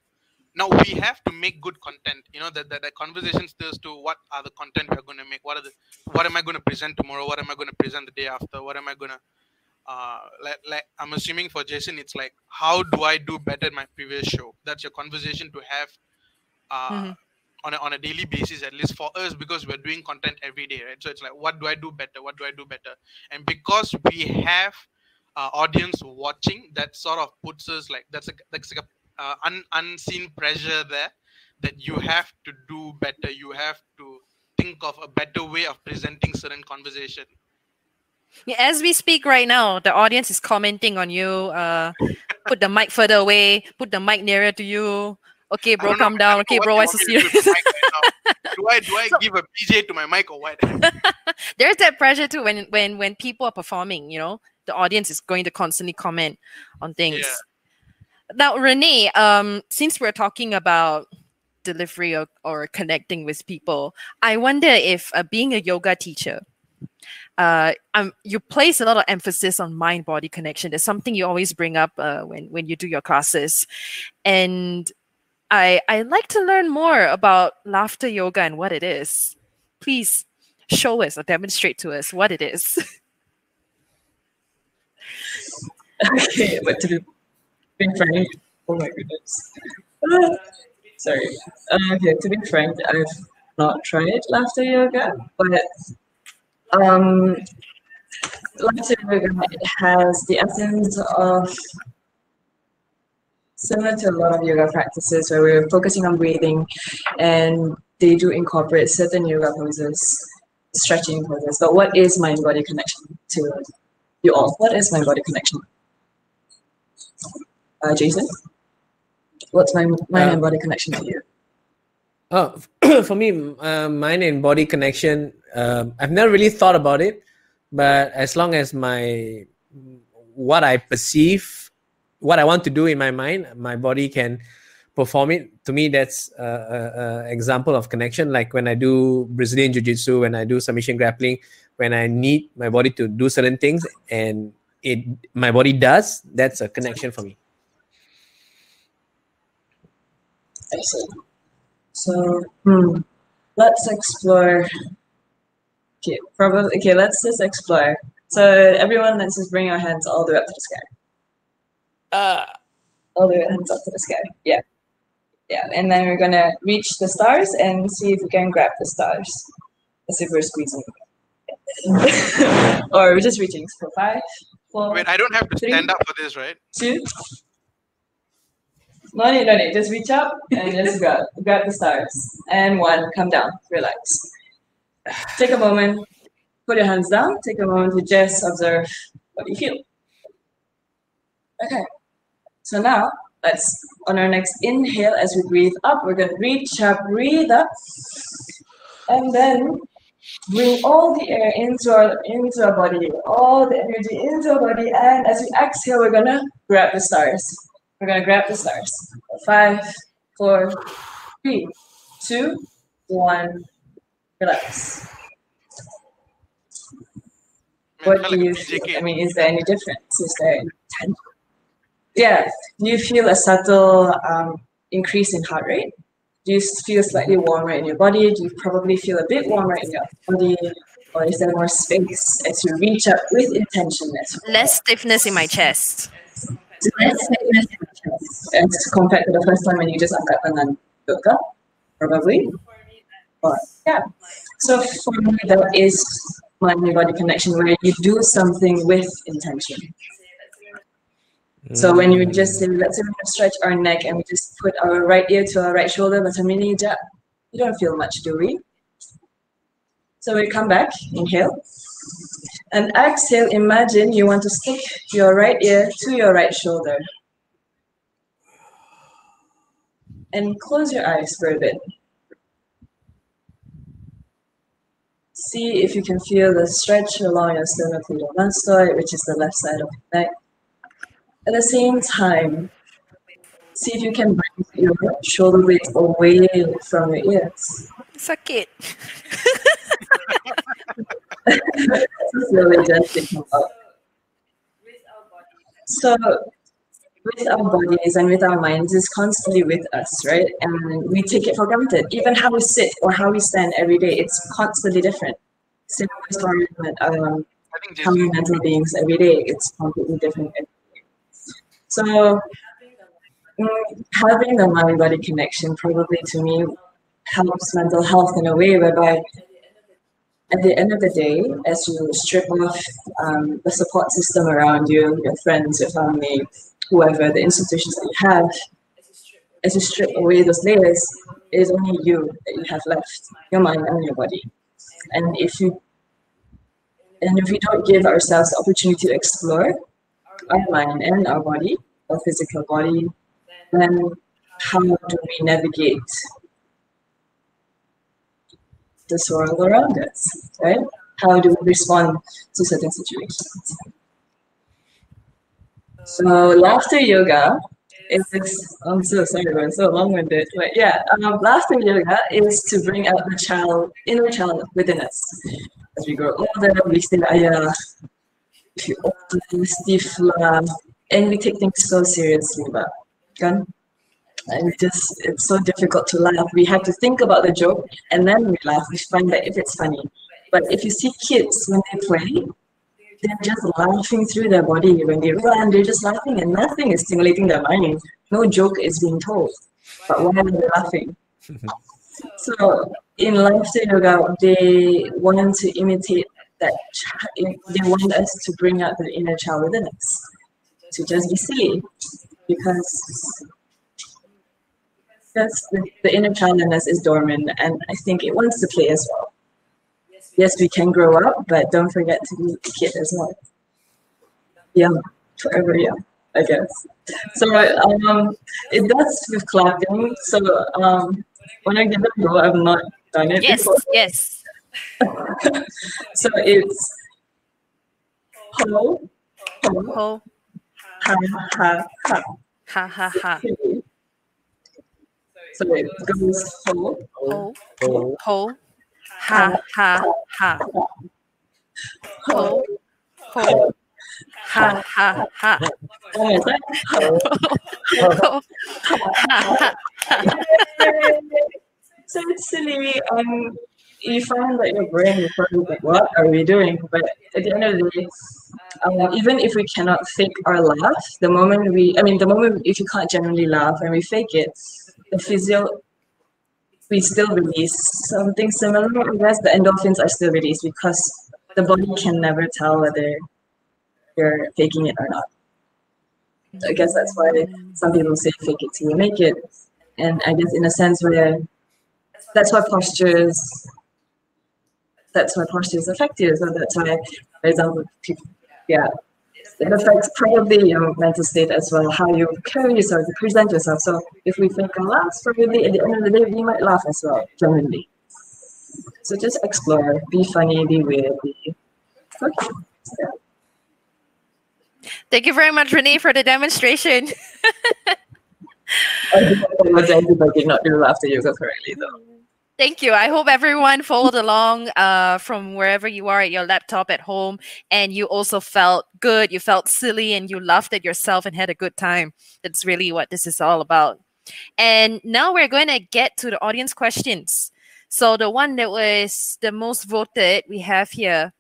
now we have to make good content. That conversation stirs to what are the content we're going to make, what am I going to present tomorrow, what am I going to present the day after, what am I going to like I'm assuming for Jason, it's like, how do I do better in my previous show? That's your conversation to have on a daily basis, at least for us, because we're doing content every day, right? So it's like, what do I do better? What do I do better? And because we have audience watching, that sort of puts us like, that's like a unseen pressure there, that you have to do better. You have to think of a better way of presenting certain conversation. Yeah, as we speak right now, the audience is commenting on you. Put the mic further away. Put the mic nearer to you. Okay, bro, calm down. Okay, bro, why so serious? Do I give a PJ to my mic or what? There's that pressure too when people are performing. The audience is going to constantly comment on things. Yeah. Now, Renee, since we're talking about delivery or connecting with people, I wonder if being a yoga teacher, you place a lot of emphasis on mind-body connection. There's something you always bring up when you do your classes, and I'd like to learn more about laughter yoga and what it is. Please show us or demonstrate to us what it is. Okay, but to be frank, oh my goodness. Sorry. Okay, to be frank, I've not tried laughter yoga, but laughter yoga has the essence of, similar to a lot of yoga practices where we're focusing on breathing, and they do incorporate certain yoga poses, stretching poses. But what is mind-body connection to you all? What is mind-body connection? Jason? What's mind and body connection to you? Oh, for me, mind and body connection, I've never really thought about it, but as long as what I perceive what I want to do in my mind, my body can perform it. To me, that's an example of connection. Like when I do Brazilian Jiu-Jitsu, when I do submission grappling, when I need my body to do certain things and my body does, that's a connection for me. Excellent. So, let's explore. Okay, let's just explore. So everyone, let's just bring our hands all the way up to the sky. All the way hands up to the sky. Yeah. Yeah, and then we're gonna reach the stars and see if we can grab the stars. As if we're squeezing. Or we're just reaching. So 5, 4. Wait, I don't have to 3, stand up for this, right? 2. No need. Just reach up and just grab the stars. And 1, come down, relax. Take a moment, put your hands down, take a moment to just observe what you feel. Okay, so now let's, on our next inhale, as we breathe up, we're going to reach up, breathe up, and then bring all the air into our body, all the energy into our body, and as we exhale, we're going to grab the stars. We're going to grab the stars. 5, 4, 3, 2, 1, relax. What do you feel? I mean, is there any difference? Is there any tension? Yeah. Do you feel a subtle increase in heart rate? Do you feel slightly warmer in your body? Do you probably feel a bit warmer in your body? Or is there more space as you reach up with intention? Less stiffness in my chest. Less stiffness in your chest as compared to the first time when you just angkat tangan yoga, probably. Or, yeah. So for me, that is mind-body connection, where you do something with intention. So when you just say, let's say we stretch our neck and we just put our right ear to our right shoulder, but you don't feel much, do we? So we come back, inhale, and exhale. Imagine you want to stick your right ear to your right shoulder. And close your eyes for a bit. See if you can feel the stretch along your sternocleidomastoid, which is the left side of the neck. At the same time, see if you can bring your shoulder blades away from your ears. Sakit. Slowly gently come up. So, with our bodies and with our minds, it's constantly with us, right? And we take it for granted. Even how we sit or how we stand every day, it's constantly different. Same with our mental beings every day, it's completely different. So, having the mind-body connection probably to me helps mental health in a way whereby at the end of the day, as you strip off the support system around you, your friends, your family, whoever, the institutions that you have, as you strip away those layers, it is only you that you have left, your mind and your body. And if we don't give ourselves the opportunity to explore our mind and our body, our physical body, then how do we navigate this world around us, right? How do we respond to certain situations? So laughter yoga is, I'm so sorry, we're so long-winded, but yeah, laughter yoga is to bring out the inner child within us. As we grow older, we say, if you open stiff, and we take things so seriously, but and it's so difficult to laugh. We have to think about the joke and then we laugh. We find that if it's funny. But if you see kids when they play, they're just laughing through their body. When they run, they're just laughing and nothing is stimulating their mind. No joke is being told. But why are they laughing? So in laughter yoga, they want to imitate that. They want us to bring out the inner child within us. To just be silly. Because the inner child in us is dormant, and I think it wants to play as well. Yes, we can grow up, but don't forget to be a kid as well. Young, forever young, I guess. So it does with clapping. So when I give it a go, I've not done it before. Yes. So it's ho, ho, Ho, Ha ha ha. Ha ha ha. So it goes ho, Ho. Oh, Ho. Ha ha ha. Ho. Ho. Ha ha ha. one more time. Ho. Ha ha. So it's silly. You find that your brain is probably like, what are we doing? But at the end of the day, even if we cannot fake our laugh, the moment if you can't genuinely laugh and we fake it, the physio, we still release something similar. I guess the endorphins are still released because the body can never tell whether you're faking it or not. I guess that's why some people say fake it till you make it. And I guess in a sense where that's why posture is effective. So that's why, for example, people, it affects probably your mental state as well, how you carry yourself, you present yourself. So if we think and laugh, probably at the end of the day, we might laugh as well, generally. So just explore, be funny, be weird, be okay. Yeah. Thank you very much, Renee, for the demonstration. I do apologize if I did not do laughter yoga correctly, though. Thank you. I hope everyone followed along from wherever you are at your laptop at home, and you also felt good, you felt silly, and you laughed at yourself and had a good time. That's really what this is all about. And now we're going to get to the audience questions. So the one that was the most voted we have here.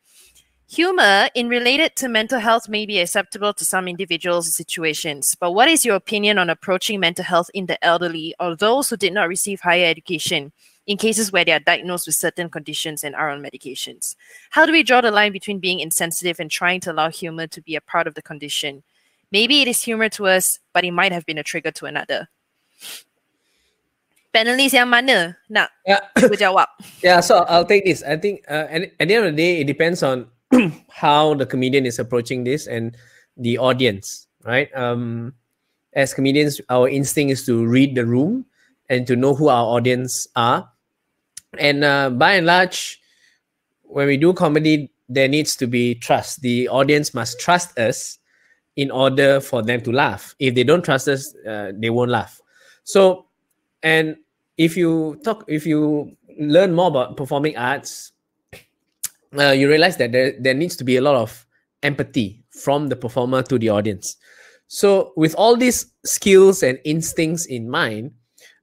Humor in related to mental health may be acceptable to some individuals or situations, but what is your opinion on approaching mental health in the elderly or those who did not receive higher education in cases where they are diagnosed with certain conditions and are on medications? How do we draw the line between being insensitive and trying to allow humor to be a part of the condition? Maybe it is humor to us, but it might have been a trigger to another. Panelists yang mana nak jawab? Yeah, so I'll take this. I think at the end of the day, it depends on how the comedian is approaching this and the audience, right? As comedians, our instinct is to read the room and to know who our audience are. And by and large, when we do comedy, there needs to be trust. The audience must trust us in order for them to laugh. If they don't trust us, they won't laugh. So, and if you learn more about performing arts, you realize that there needs to be a lot of empathy from the performer to the audience. So with all these skills and instincts in mind,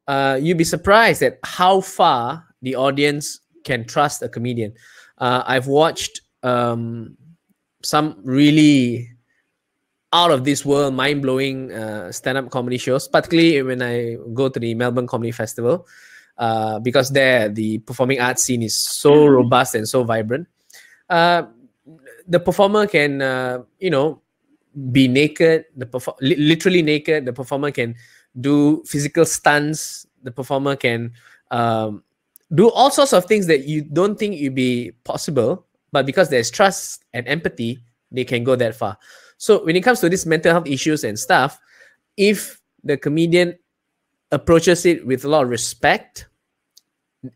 you'd be surprised at how far the audience can trust a comedian. I've watched some really out of this world, mind-blowing stand-up comedy shows, particularly when I go to the Melbourne Comedy Festival, because there the performing arts scene is so robust and so vibrant. The performer can, be naked, literally naked. The performer can do physical stunts. The performer can do all sorts of things that you don't think it'd be possible, but because there's trust and empathy, they can go that far. So when it comes to these mental health issues and stuff, if the comedian approaches it with a lot of respect,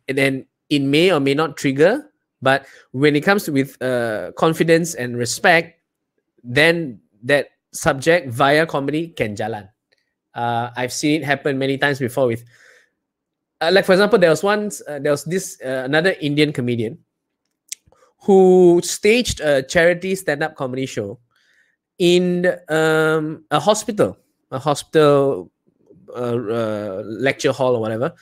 then it may or may not trigger. But when it comes to with confidence and respect, then that subject via comedy can jalan. I've seen it happen many times before with, like for example, there was this another Indian comedian who staged a charity stand-up comedy show in a hospital lecture hall or whatever,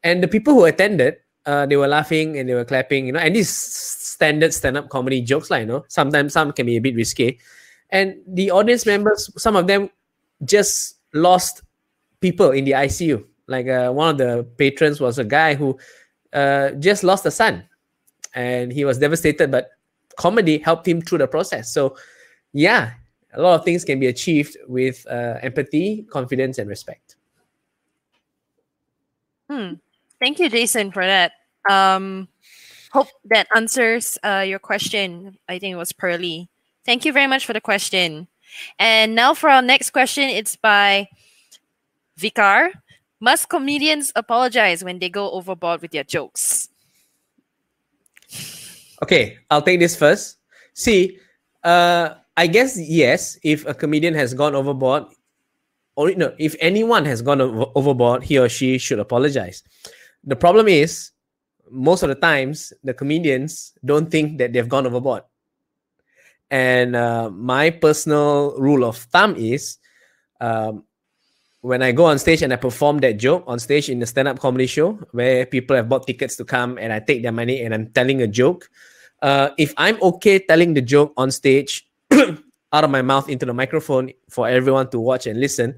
and the people who attended, they were laughing and they were clapping, and these standard stand-up comedy jokes, sometimes some can be a bit risque, and the audience members, some of them just lost people in the ICU. Like one of the patrons was a guy who just lost a son, and he was devastated, but comedy helped him through the process. So yeah, a lot of things can be achieved with empathy, confidence, and respect. Thank you, Jason, for that. Hope that answers your question. I think it was Pearly. Thank you very much for the question. And now for our next question, it's by Vikar. Must comedians apologize when they go overboard with their jokes? Okay, I'll take this first. See, I guess yes. If a comedian has gone overboard, or no, if anyone has gone overboard, he or she should apologize. The problem is, most of the times, the comedians don't think that they've gone overboard. And my personal rule of thumb is, when I go on stage and I perform that joke on stage in a stand-up comedy show where people have bought tickets to come and I take their money and I'm telling a joke, if I'm okay telling the joke on stage out of my mouth into the microphone for everyone to watch and listen,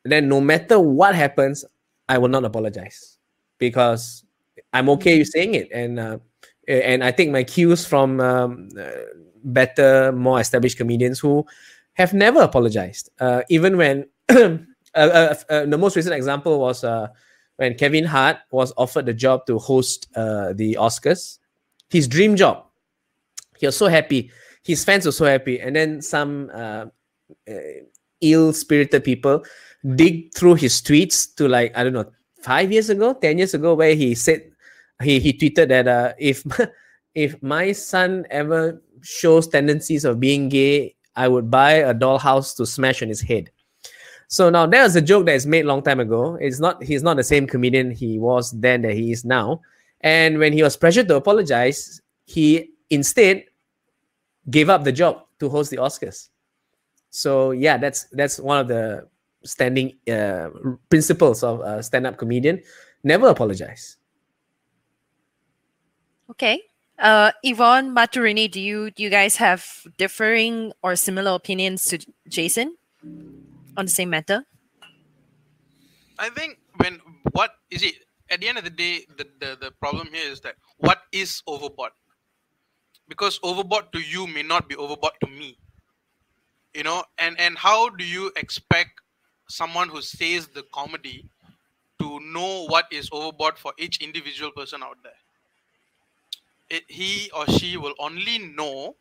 then no matter what happens, I will not apologize because I'm okay with saying it. And I take my cues from better, more established comedians who have never apologized. Even when the most recent example was when Kevin Hart was offered the job to host the Oscars, his dream job. He was so happy. His fans were so happy. And then some ill-spirited people dig through his tweets to, like, I don't know, 5 years ago, 10 years ago, where he said, he tweeted that if my son ever shows tendencies of being gay, I would buy a dollhouse to smash on his head. So now that was a joke that is made a long time ago. He's not the same comedian he was then that he is now. And when he was pressured to apologize, he instead gave up the job to host the Oscars. So yeah, that's one of the standing principles of a stand-up comedian. Never apologize. Okay. Yvonne, Maturini, do you guys have differing or similar opinions to Jason on the same matter? I think at the end of the day, the problem here is that what is overboard? Because overboard to you may not be overboard to me. You know, and how do you expect someone who says the comedy to know what is overboard for each individual person out there? He or she will only know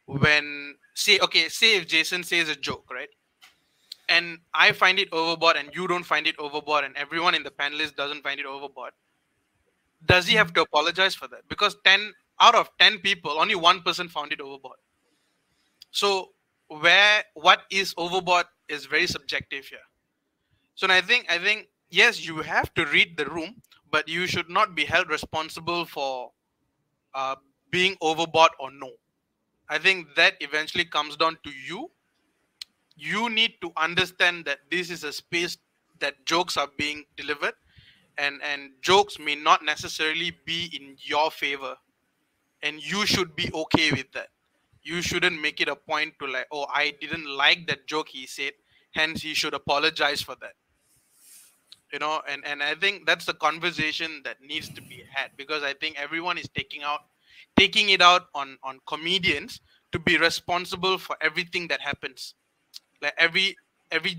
when, say if Jason says a joke, right? And I find it overboard and you don't find it overboard and everyone in the panelist doesn't find it overboard. Does he have to apologize for that? Because 10 out of 10 people, only one person found it overboard. So what is overboard is very subjective here. So I think yes, you have to read the room, but you should not be held responsible for being overboard or no. I think that eventually comes down to you. You need to understand that this is a space that jokes are being delivered, and jokes may not necessarily be in your favor, and you should be okay with that. You shouldn't make it a point to like, oh, I didn't like that joke he said, hence he should apologize for that. You know, and I think that's the conversation that needs to be had, because I think everyone is taking it out on comedians to be responsible for everything that happens. Like every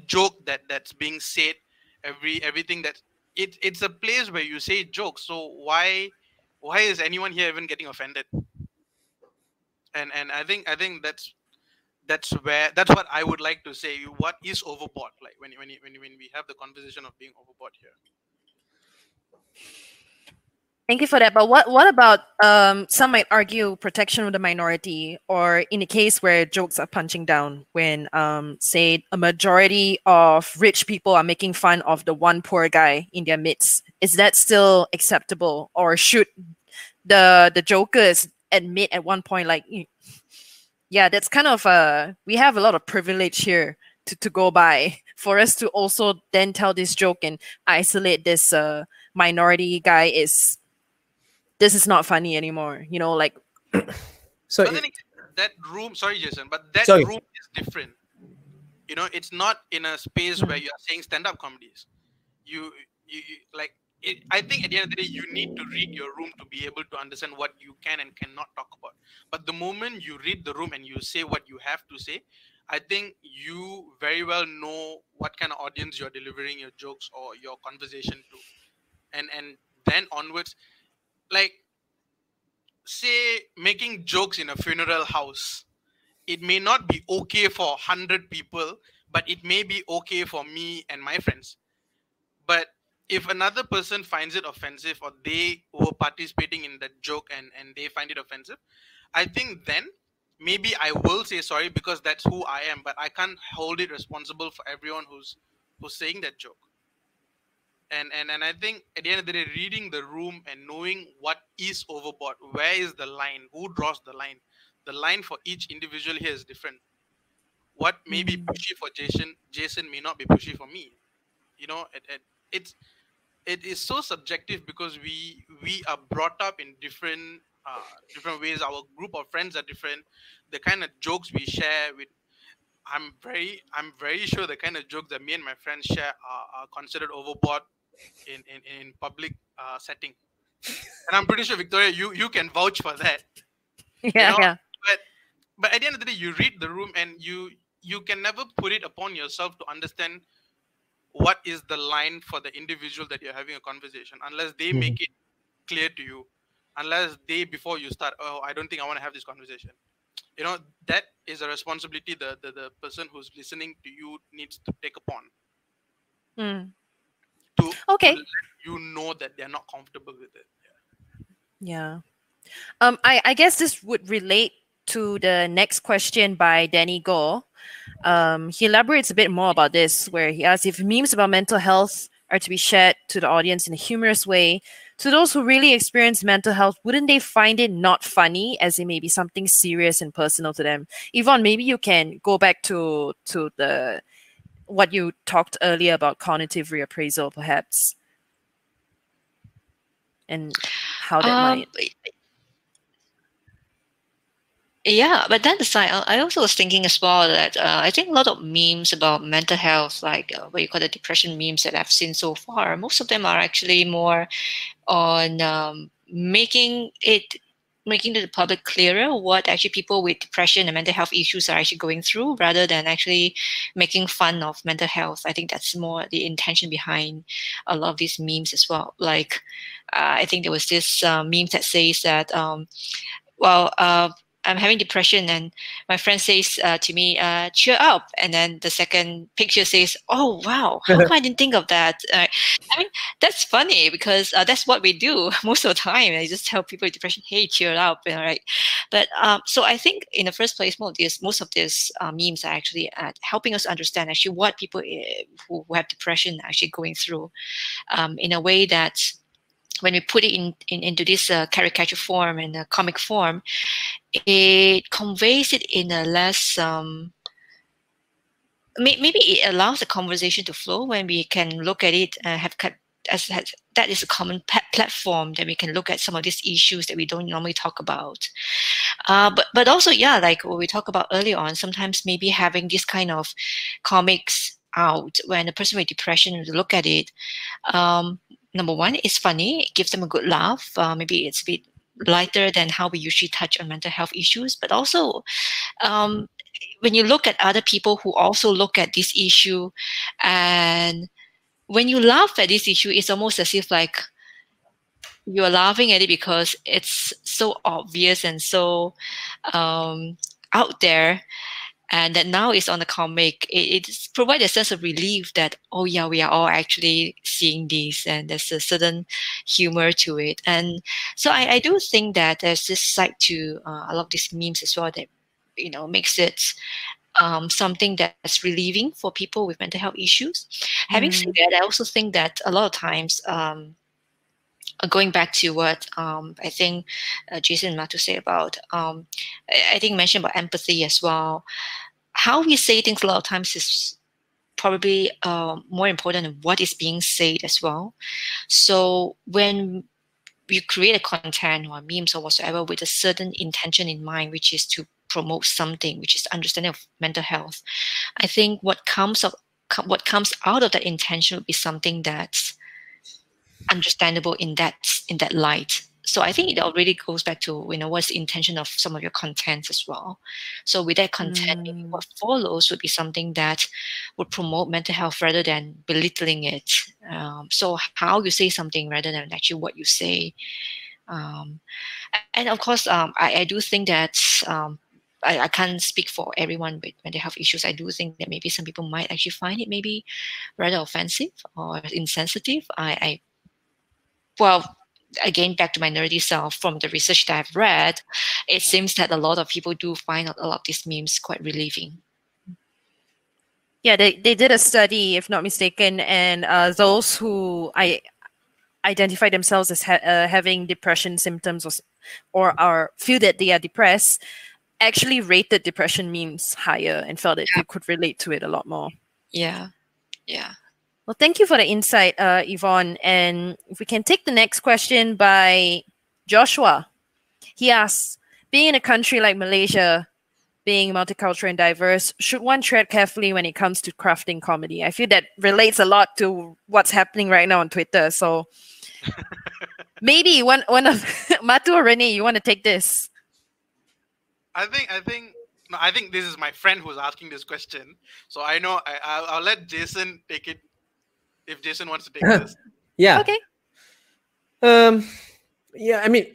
joke that's being said, everything that it's a place where you say jokes. So why is anyone here even getting offended? And I think that's what I would like to say. What is overboard? Like when we have the conversation of being overboard here. Thank you for that. But what about some might argue protection of the minority, or in a case where jokes are punching down when say a majority of rich people are making fun of the one poor guy in their midst? Is that still acceptable, or should the jokers admit at one point, like, yeah, that's kind of we have a lot of privilege here to go by for us to also then tell this joke and isolate this minority guy this is not funny anymore, you know, like. So that room, sorry Jason, but that room is different. You know, it's not in a space where you are saying stand-up comedies. You like it, I think at the end of the day, you need to read your room to be able to understand what you can and cannot talk about. But the moment you read the room and you say what you have to say, I think you very well know what kind of audience you're delivering your jokes or your conversation to. And then onwards, like, say making jokes in a funeral house, it may not be okay for 100 people, but it may be okay for me and my friends. But if another person finds it offensive, or they were participating in that joke and they find it offensive, I think then maybe I will say sorry because that's who I am, but I can't hold it responsible for everyone who's saying that joke. And I think at the end of the day, reading the room and knowing what is overboard, where is the line, who draws the line for each individual here is different. What may be pushy for Jason may not be pushy for me. You know, it is so subjective because we are brought up in different ways. Our group of friends are different. The kind of jokes we share with, I'm very sure the kind of jokes that me and my friends share are considered overboard in public setting. And I'm pretty sure, Victoria, you can vouch for that. Yeah, yeah. But at the end of the day, you read the room and you can never put it upon yourself to understand what is the line for the individual that you're having a conversation, unless they make it clear to you, unless they, before you start, oh, I don't think I want to have this conversation. You know, that is a responsibility the person who's listening to you needs to take upon. To let you know that they're not comfortable with it. Yeah. I guess this would relate to the next question by Danny Go. He elaborates a bit more about this, where he asks if memes about mental health are to be shared to the audience in a humorous way. To those who really experience mental health, wouldn't they find it not funny, as it may be something serious and personal to them? Yvonne, maybe you can go back to the what you talked earlier about cognitive reappraisal, perhaps, and how that might. Yeah, but that aside, I also was thinking as well that I think a lot of memes about mental health, like what you call the depression memes that I've seen so far, most of them are actually more on making to the public clearer what actually people with depression and mental health issues are actually going through, rather than actually making fun of mental health. I think that's more the intention behind a lot of these memes as well. Like, I think there was this meme that says that, I'm having depression, and my friend says to me, cheer up. And then the second picture says, oh, wow, how come I didn't think of that? I mean, that's funny because that's what we do most of the time. I just tell people with depression, hey, cheer up. Right? But so I think in the first place, most of these memes are actually helping us understand actually what people who have depression are actually going through in a way that when we put it into this caricature form and comic form, it conveys it in a less maybe it allows the conversation to flow when we can look at it that is a common platform that we can look at some of these issues that we don't normally talk about. But also, yeah, like what we talked about earlier on, sometimes maybe having this kind of comics out when a person with depression look at it, number one, it's funny, it gives them a good laugh. Maybe it's a bit lighter than how we usually touch on mental health issues. But also, when you look at other people who also look at this issue, and when you laugh at this issue, it's almost as if like you're laughing at it because it's so obvious and so out there. And that now it's on the comic, it provides a sense of relief that, oh yeah, we are all actually seeing this, and there's a certain humor to it. And so I do think that there's this side to a lot of these memes as well that, you know, makes it something that's relieving for people with mental health issues. Having said that, I also think that a lot of times, going back to what I think Jason and Matu say about, I think mentioned about empathy as well. How we say things a lot of times is probably more important than what is being said as well. So when you create a content or memes or whatsoever with a certain intention in mind, which is to promote something, which is understanding of mental health, I think what comes out of that intention would be something that's understandable in that light. So I think it already goes back to, you know, what's the intention of some of your content as well. So with that content, maybe what follows would be something that would promote mental health rather than belittling it. So how you say something rather than actually what you say. And of course, I do think that I can't speak for everyone with mental health issues. I do think that maybe some people might actually find it maybe rather offensive or insensitive. Well, again, back to my nerdy self, from the research that I've read, it seems that a lot of people do find a lot of these memes quite relieving. Yeah, they did a study, if not mistaken, and those who identify themselves as having depression symptoms or feel that they are depressed actually rated depression memes higher and felt that they could relate to it a lot more. Yeah. Well, thank you for the insight, Yvonne. And if we can take the next question by Joshua. He asks, being in a country like Malaysia, being multicultural and diverse, should one tread carefully when it comes to crafting comedy? I feel that relates a lot to what's happening right now on Twitter. So maybe one of Matu or Renee, you want to take this? I think this is my friend who's asking this question. So I know I'll let Jason take it if Jason wants to take this. Yeah. Okay. Yeah, I mean,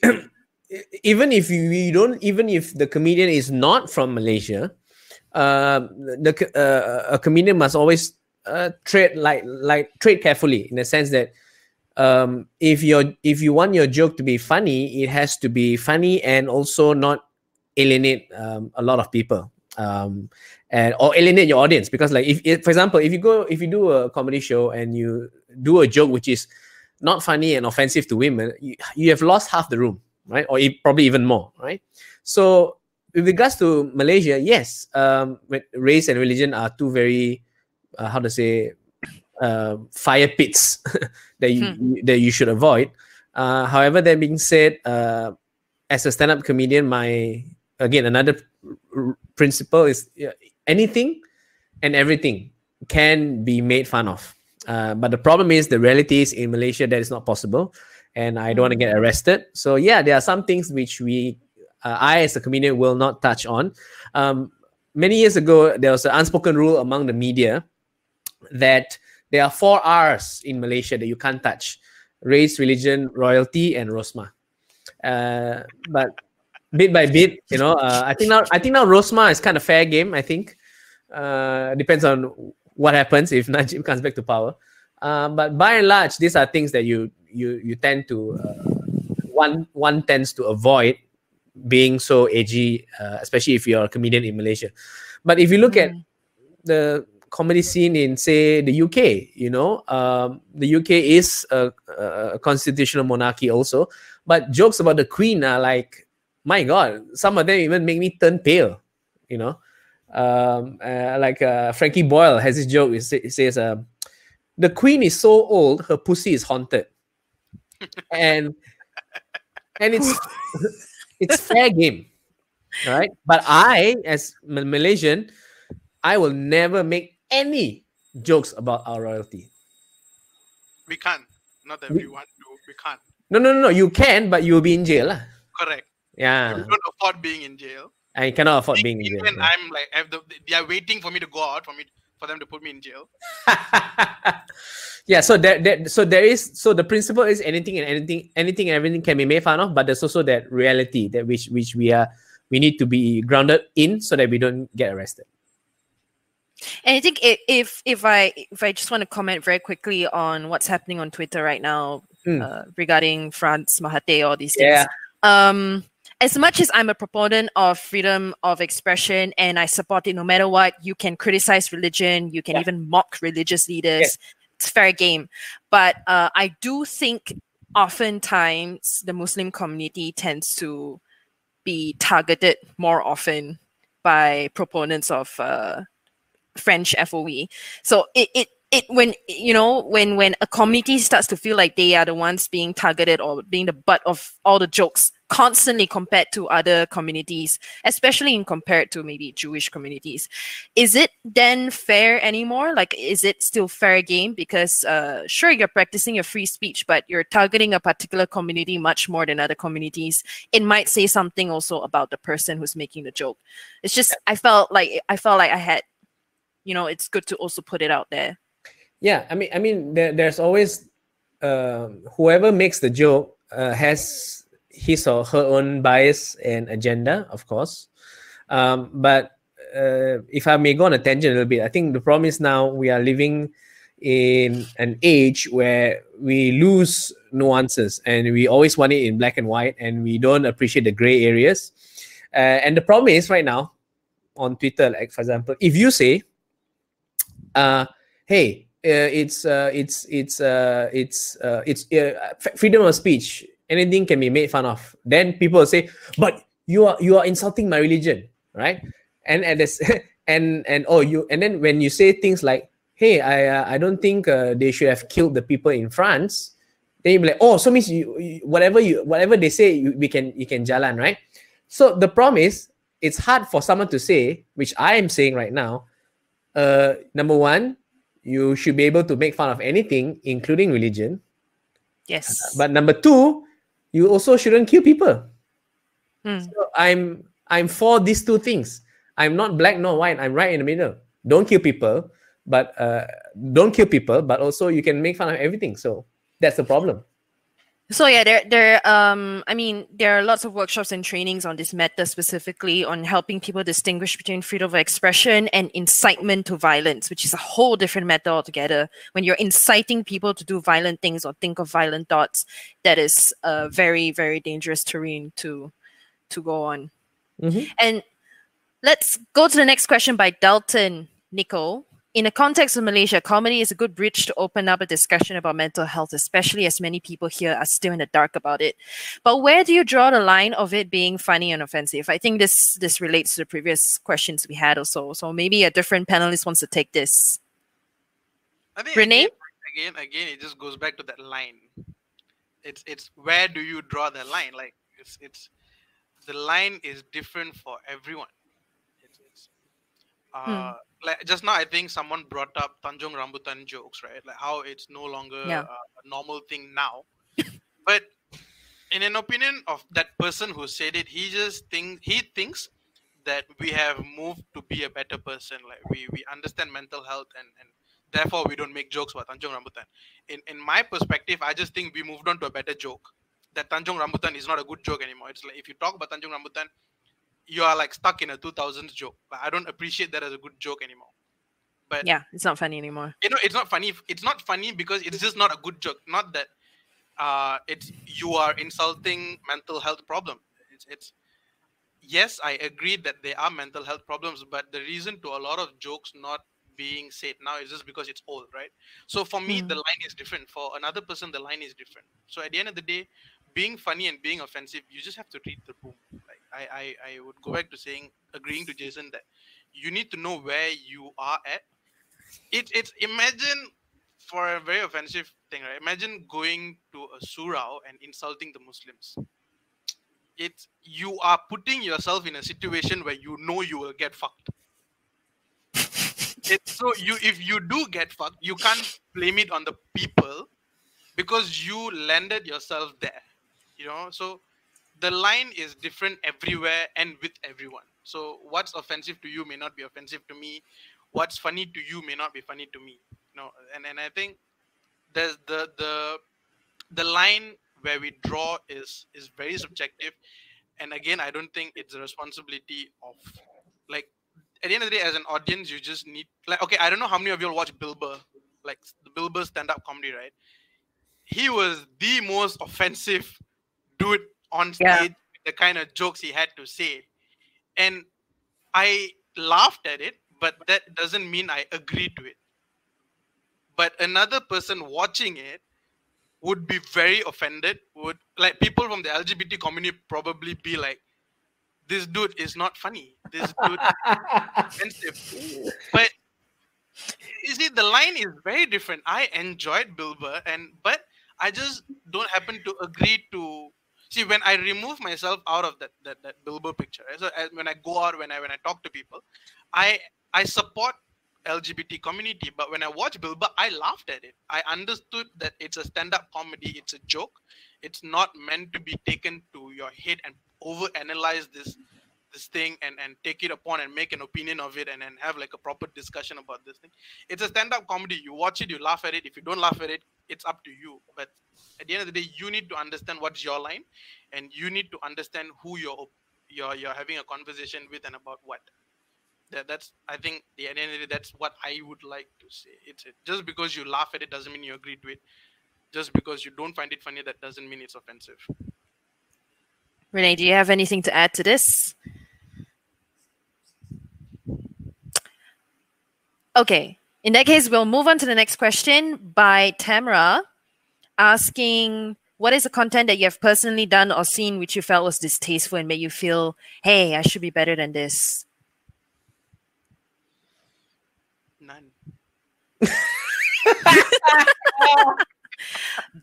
even if the comedian is not from Malaysia, a comedian must always tread carefully, in the sense that if you want your joke to be funny, it has to be funny and also not alienate a lot of people, or alienate your audience. Because like if for example, if you do a comedy show and you do a joke which is not funny and offensive to women, you have lost half the room, right? Or probably even more, right? So with regards to Malaysia, yes, race and religion are two very fire pits that you should avoid. However, that being said, as a stand-up comedian, another principle is anything and everything can be made fun of. But the problem is, the reality is, in Malaysia that is not possible, and I don't want to get arrested. So yeah, there are some things which I as a comedian will not touch on. Many years ago, there was an unspoken rule among the media that there are 4 R's in Malaysia that you can't touch: race, religion, royalty, and Rosma. But bit by bit, I think now Rosma is kind of fair game. I think depends on what happens if Najib comes back to power. But by and large, these are things that you tend to one tends to avoid being so edgy, especially if you're a comedian in Malaysia. But if you look at the comedy scene in, say, the UK, the UK is a constitutional monarchy also, but jokes about the Queen are like, my God, some of them even make me turn pale, Frankie Boyle has this joke. It says, the Queen is so old, her pussy is haunted. and it's fair game, right? But I, as Malaysian, I will never make any jokes about our royalty. We can't. Not that we want to. We can't. No. You can, but you'll be in jail. Correct. Yeah. We don't afford being in jail. I cannot afford being in jail. Even I'm like, they are waiting for me to go out for them to put me in jail. Yeah. So the principle is anything and everything can be made fun of, but there's also that reality that which we need to be grounded in so that we don't get arrested. And I think if I just want to comment very quickly on what's happening on Twitter right now regarding France, Mahathir, all these things. Yeah. As much as I'm a proponent of freedom of expression and I support it no matter what, you can criticize religion, you can even mock religious leaders. Yes. It's fair game. But I do think oftentimes the Muslim community tends to be targeted more often by proponents of French FOE. So when a community starts to feel like they are the ones being targeted or being the butt of all the jokes constantly compared to other communities, especially compared to maybe Jewish communities, is it then fair anymore? Like, is it still fair game? Because sure, you're practicing your free speech, but you're targeting a particular community much more than other communities. It might say something also about the person who's making the joke. It's just, I felt like I had, it's good to also put it out there. Yeah, I mean, there's always whoever makes the joke has his or her own bias and agenda, of course. But if I may go on a tangent a little bit, I think the problem is now we are living in an age where we lose nuances, and we always want it in black and white, and we don't appreciate the gray areas. And the problem is right now on Twitter, like for example, if you say, "Hey, it's freedom of speech. Anything can be made fun of," then people will say, "But you are insulting my religion, right?" And at this, and then when you say things like, "Hey, I don't think they should have killed the people in France," then you be like, "Oh, so means whatever they say, you can jalan, right?" So the problem is, it's hard for someone to say, which I am saying right now. Number one, you should be able to make fun of anything, including religion. Yes. But number two, you also shouldn't kill people. So I'm for these two things. I'm not black nor white. I'm right in the middle. Don't kill people, but also you can make fun of everything. So that's the problem. So yeah, there are lots of workshops and trainings on this matter, specifically on helping people distinguish between freedom of expression and incitement to violence, which is a whole different matter altogether. When you're inciting people to do violent things or think of violent thoughts, that is a very, very dangerous terrain to go on. And let's go to the next question by Dalton Nicole. In the context of Malaysia, comedy is a good bridge to open up a discussion about mental health, especially as many people here are still in the dark about it. But where do you draw the line of it being funny and offensive? I think this relates to the previous questions we had also. So maybe a different panelist wants to take this. I think Renee? Again, it just goes back to that line. It's where do you draw the line? Like it's the line is different for everyone. Like just now, I think someone brought up Tanjung Rambutan jokes, right? Like how it's no longer a normal thing now. But in an opinion of that person who said it, he thinks that we have moved to be a better person. Like we understand mental health and therefore we don't make jokes about Tanjung Rambutan. In my perspective, I just think we moved on to a better joke. That Tanjung Rambutan is not a good joke anymore. It's like if you talk about Tanjung Rambutan, you are like stuck in a 2000s joke. But I don't appreciate that as a good joke anymore. But yeah, it's not funny anymore. It's not funny. It's not funny because it's just not a good joke. Not that you are insulting mental health problem. It's yes, I agree that there are mental health problems, but the reason to a lot of jokes not being said now is just because it's old, right? So for me, the line is different. For another person, the line is different. So at the end of the day, being funny and being offensive, you just have to read the room. Like I would go back to agreeing to Jason that you need to know where you are at. It's imagine for a very offensive thing, right? Imagine going to a surau and insulting the Muslims. You are putting yourself in a situation where you know you will get fucked. If you do get fucked, you can't blame it on the people because you landed yourself there. So the line is different everywhere and with everyone. So what's offensive to you may not be offensive to me. What's funny to you may not be funny to me. And I think there's the line where we draw is very subjective. And again, I don't think it's a responsibility of, like, at the end of the day, as an audience, you just need, like, okay, I don't know how many of you all watch Bill Burr, like the Bill Burr stand-up comedy, right? He was the most offensive dude on stage, the kind of jokes he had to say. And I laughed at it, but that doesn't mean I agree to it. But another person watching it would be very offended, would, like, people from the LGBT community probably be like, this dude is not funny. This dude is offensive. But you see, the line is very different. I enjoyed Bill Burr, but I just don't happen to agree to. See, when I remove myself out of that Bill Burr picture, right? So when I go out, when I talk to people, I support LGBT community, but when I watch Bill Burr, I laughed at it. I understood that it's a stand-up comedy, it's a joke. It's not meant to be taken to your head and overanalyze this thing and take it upon and make an opinion of it and then have like a proper discussion about this thing. It's a stand-up comedy. You watch it, you laugh at it. If you don't laugh at it, it's up to you. But at the end of the day, you need to understand what's your line, and you need to understand who you're having a conversation with and about what. That's, I think, at the end of the day, that's what I would like to say. It's just because you laugh at it doesn't mean you agree to it. just because you don't find it funny, that doesn't mean it's offensive. Renee, do you have anything to add to this? Okay. In that case, we'll move on to the next question by Tamara, asking, what is the content that you have personally done or seen which you felt was distasteful and made you feel, hey, I should be better than this? None.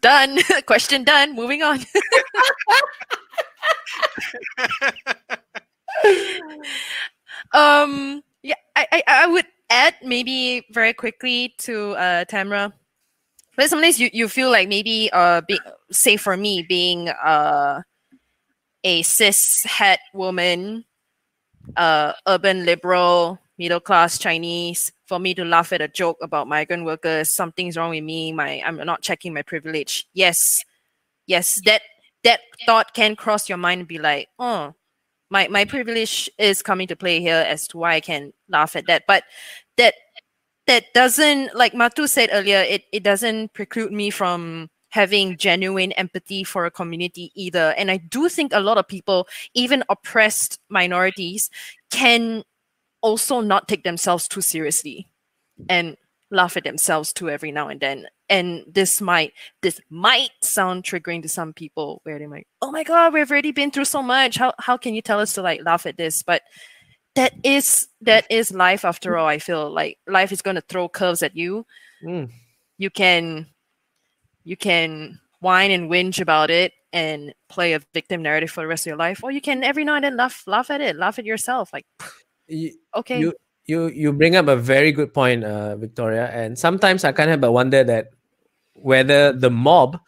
Done. Question done. Moving on. Yeah, I would add maybe very quickly to Tamara. But sometimes you feel like maybe say for me being a cis het woman, urban liberal, middle class Chinese, for me to laugh at a joke about migrant workers, something's wrong with me. I'm not checking my privilege. Yes, that thought can cross your mind and be like, oh, my privilege is coming to play here as to why I can laugh at that. But that doesn't, like Matu said earlier, it doesn't preclude me from having genuine empathy for a community either. And I do think a lot of people, even oppressed minorities, can also not take themselves too seriously and laugh at themselves too every now and then. And this might sound triggering to some people, where they're like, oh my God, we've already been through so much. How can you tell us to like laugh at this? But that is life after all. I feel like life is going to throw curves at you. You can whine and whinge about it and play a victim narrative for the rest of your life, or you can every now and then laugh at it, laugh at yourself. Like, okay. You bring up a very good point, Victoria. And sometimes I can't help but wonder that whether the mob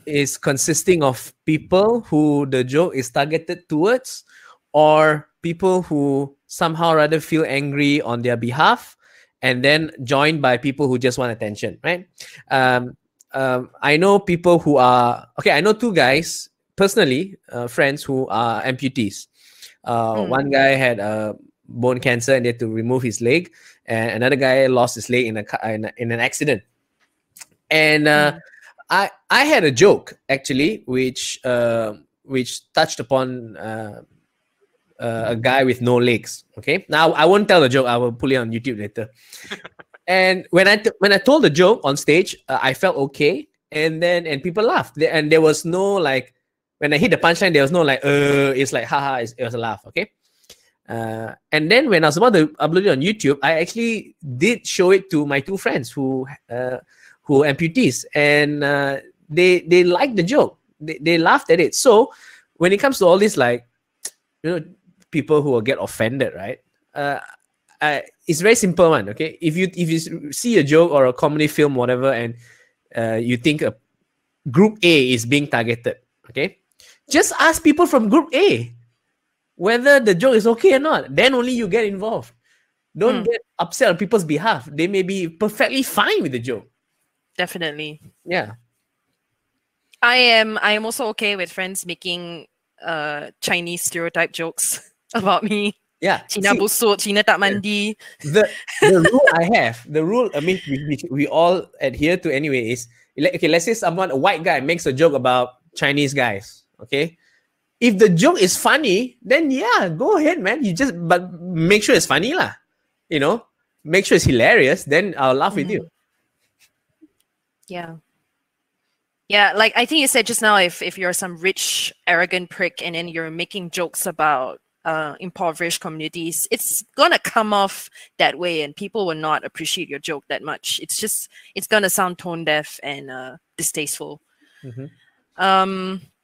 is consisting of people who the joke is targeted towards, or people who somehow rather feel angry on their behalf, and then joined by people who just want attention, right? I know people who are, I know two guys, personally, friends who are amputees. One guy had bone cancer and they had to remove his leg, and another guy lost his leg in an accident. And I had a joke, actually, which touched upon a guy with no legs. Okay, now I won't tell the joke. I will put it on YouTube later. And when I told the joke on stage, I felt okay, and people laughed. And there was no like, when I hit the punchline, there was no like, it's like haha, it was a laugh. Okay. And then when I was about to upload it on YouTube, I actually did show it to my two friends who amputees, and they liked the joke. They laughed at it. So when it comes to all this, like, people who will get offended, right? It's very simple, one. Okay, if you see a joke or a comedy film, whatever, and you think a group A is being targeted, okay, just ask people from group A whether the joke is okay or not. Then only you get involved. Don't get upset on people's behalf. They may be perfectly fine with the joke. Definitely. Yeah. I am also okay with friends making Chinese stereotype jokes about me. Yeah. Cina busuk, Cina tak mandi. The rule I mean, we all adhere to anyway is, okay, let's say a white guy makes a joke about Chinese guys. Okay. If the joke is funny, then yeah, go ahead, man. But make sure it's funny lah. Make sure it's hilarious. Then I'll laugh with you. Yeah. Yeah, like I think you said just now, if you're some rich, arrogant prick and then you're making jokes about impoverished communities, it's gonna come off that way and people will not appreciate your joke that much. It's gonna sound tone deaf and distasteful.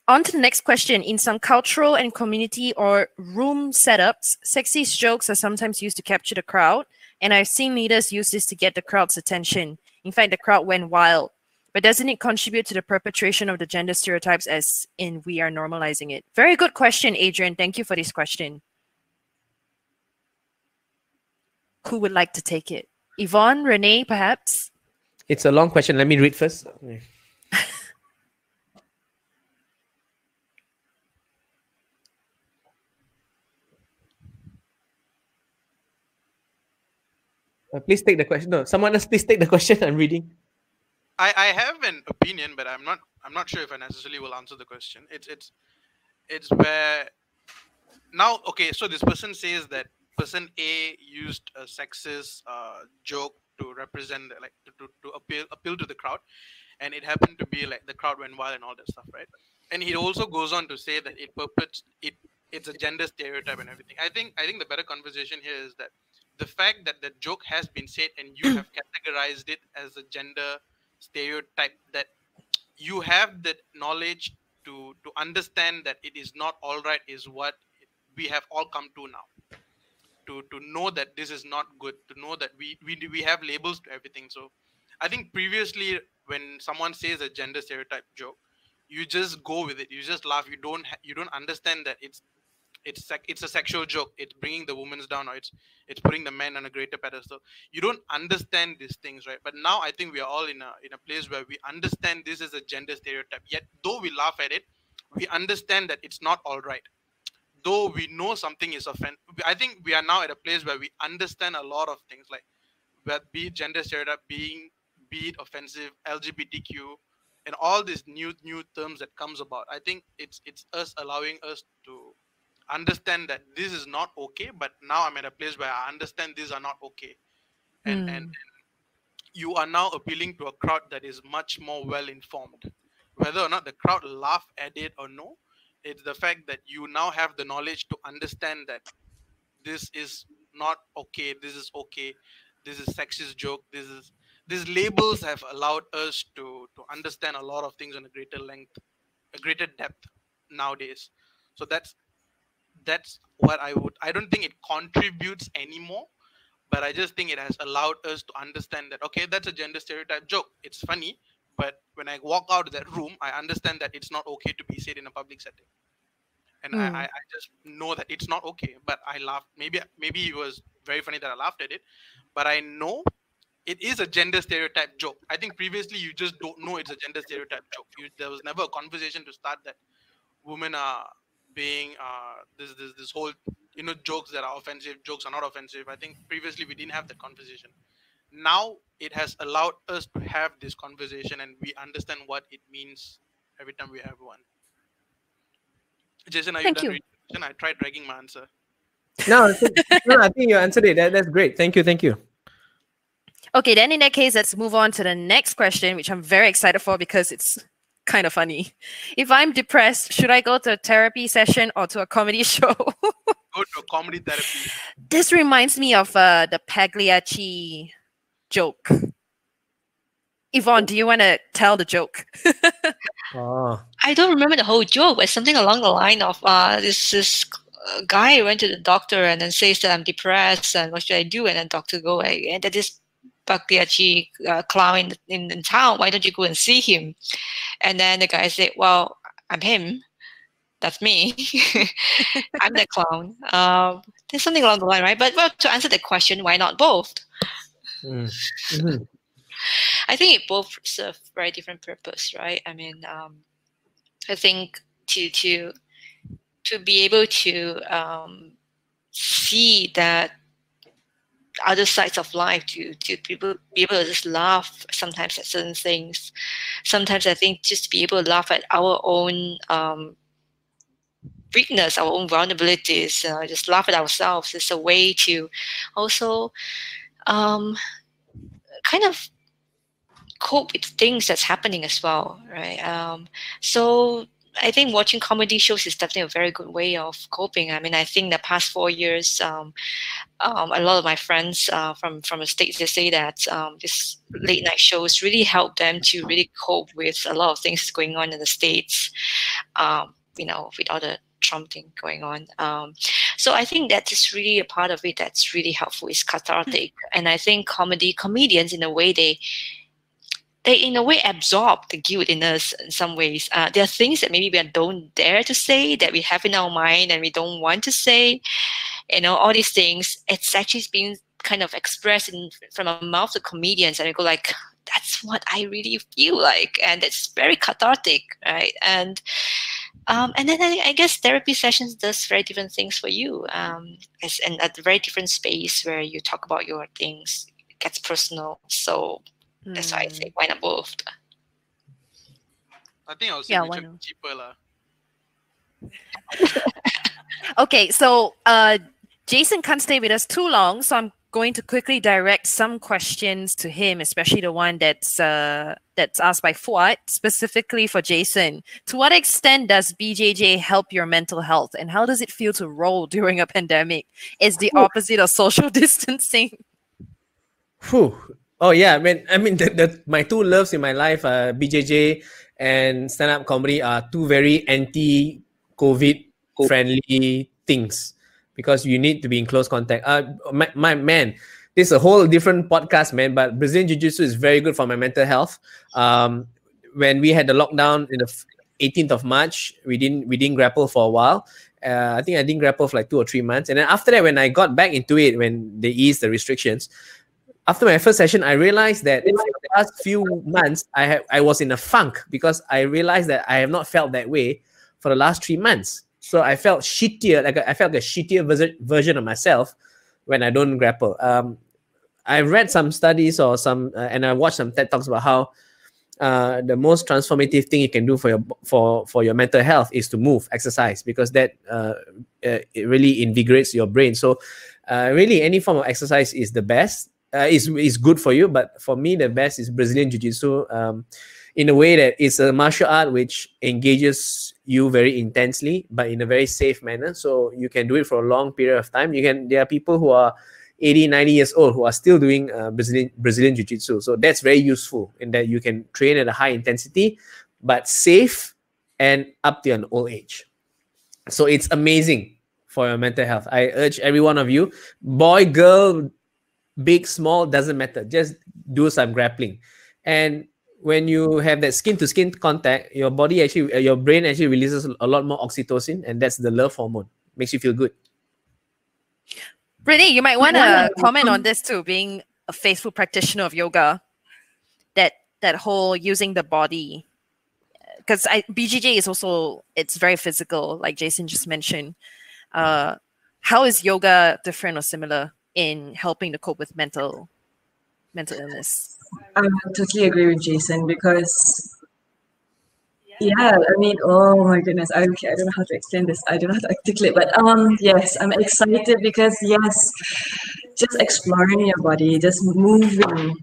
On to the next question. In some cultural and community or room setups, sexist jokes are sometimes used to capture the crowd, and I've seen leaders use this to get the crowd's attention. In fact, the crowd went wild. But doesn't it contribute to the perpetration of the gender stereotypes, as in we are normalizing it? Very good question, Adrian. Thank you for this question. Who would like to take it? Yvonne, Renee, perhaps? It's a long question. Let me read first. Please take the question. No, someone else please take the question. I'm reading. I have an opinion, but I'm not sure if I necessarily will answer the question. It's where now, okay, so this person says that person A used a sexist joke to represent, like, to appeal to the crowd, and it happened to be like the crowd went wild and all that stuff, right? And he also goes on to say that it's a gender stereotype and everything. I think the better conversation here is that the fact that the joke has been said and you have categorized it as a gender stereotype, that you have that knowledge to understand that it is not all right, is what we have all come to now. To know that this is not good, to know that we have labels to everything. So I think previously, when someone says a gender stereotype joke, you just go with it, you just laugh, you don't understand that it's a sexual joke, it's bringing the women's down, or it's putting the men on a greater pedestal. You don't understand these things, right? But now I think we are all in a place where we understand this is a gender stereotype, yet though we laugh at it, we understand that it's not all right. Though we know something is offensive, I think we are now at a place where we understand a lot of things, like, be it gender stereotype, be it offensive, LGBTQ, and all these new terms that comes about. I think it's us allowing us to understand that this is not okay. But now I'm at a place where I understand these are not okay, and you are now appealing to a crowd that is much more well informed. Whether or not the crowd laugh at it or no, it's the fact that you now have the knowledge to understand that this is not okay, this is okay, this is sexist joke, these labels have allowed us to understand a lot of things on a greater length, a greater depth nowadays. So that's what I don't think it contributes anymore, but I just think it has allowed us to understand that, okay, that's a gender stereotype joke, it's funny, but when I walk out of that room, I understand that it's not okay to be said in a public setting. And I just know that it's not okay, but I laughed. Maybe it was very funny that I laughed at it, but I know it is a gender stereotype joke. I think previously you just don't know it's a gender stereotype joke. There was never a conversation to start that women are being this whole, jokes that are offensive, jokes are not offensive. I think previously we didn't have that conversation. Now it has allowed us to have this conversation, and we understand what it means every time we have one. Jason, are you Thank done you. reading the question? I tried dragging my answer. No, I think you answered it. That's great. Thank you. Okay, then in that case, let's move on to the next question, which I'm very excited for because it's kind of funny. If I'm depressed, should I go to a therapy session or to a comedy show? Go to a comedy therapy. This reminds me of the Pagliacci joke. Yvonne, do you want to tell the joke? Oh. I don't remember the whole joke, but something along the line of this guy went to the doctor and then says that I'm depressed and what should I do? And then doctor go, and that this Pagliacci clown in town, why don't you go and see him? And then the guy said, well, I'm him. That's me. I'm the clown. There's something along the line, right? But well, to answer the question, why not both? Mm-hmm. I think it both serve very different purpose, right? I mean, I think to be able to see that other sides of life, to be able to just laugh sometimes at certain things. Sometimes I think just to be able to laugh at our own weakness, our own vulnerabilities, just laugh at ourselves is a way to also kind of cope with things that's happening as well, right? So I think watching comedy shows is definitely a very good way of coping. I mean, I think the past 4 years, a lot of my friends from the States, they say that this late night shows really help them to really cope with a lot of things going on in the States, with all the Trump thing going on. So I think that is really a part of it that's really helpful, is cathartic. And I think comedians, in a way, they in a way absorb the guilt in us in some ways. There are things that maybe we don't dare to say, that we have in our mind and we don't want to say. All these things, it's actually being kind of expressed from the mouth of comedians, and I go like, that's what I really feel like, and it's very cathartic, right? And then I guess therapy sessions does very different things for you, and at a very different space where you talk about your things, it gets personal. So That's why I say why not both? I think I'll say Yeah, which why one not? cheaper lah. Okay, so Jason can't stay with us too long, so I'm going to quickly direct some questions to him, especially the one that's asked by Fuad, specifically for Jason. To what extent does BJJ help your mental health, and how does it feel to roll during a pandemic? It's the opposite of social distancing. Whew. Oh yeah, I mean, my two loves in my life, BJJ and stand-up comedy, are two very anti-COVID friendly things because you need to be in close contact. My man, this is a whole different podcast, man. But Brazilian Jiu-Jitsu is very good for my mental health. When we had the lockdown in the 18th of March, we didn't grapple for a while. I think I didn't grapple for like 2 or 3 months, and then after that, when I got back into it, when they eased the restrictions. After my first session, I realized that for the last few months, I was in a funk because I realized that I have not felt that way for the last 3 months. So I felt shittier, I felt a shittier version of myself when I don't grapple. I read some studies or and I watched some TED Talks about how the most transformative thing you can do for your mental health is to move, exercise, because that it really invigorates your brain. So really, any form of exercise is the best. Is good for you, but for me the best is Brazilian Jiu-Jitsu, in a way that it's a martial art which engages you very intensely but in a very safe manner, so you can do it for a long period of time. There are people who are 80, 90 years old who are still doing Brazilian Jiu-Jitsu, so that's very useful in that you can train at a high intensity but safe and up to an old age. So it's amazing for your mental health. I urge every one of you, boy, girl, big, small, doesn't matter. Just do some grappling. And when you have that skin-to-skin contact, your brain actually releases a lot more oxytocin, and that's the love hormone. Makes you feel good. Brittany, you might want to comment on this too, being a faithful practitioner of yoga, that whole using the body. Because BJJ is also, it's very physical, like Jason just mentioned. How is yoga different or similar in helping to cope with mental illness? I totally agree with Jason because, yeah, I mean, oh my goodness, I don't know how to explain this. I don't know how to articulate, but yes, I'm excited because yes, just exploring your body, just moving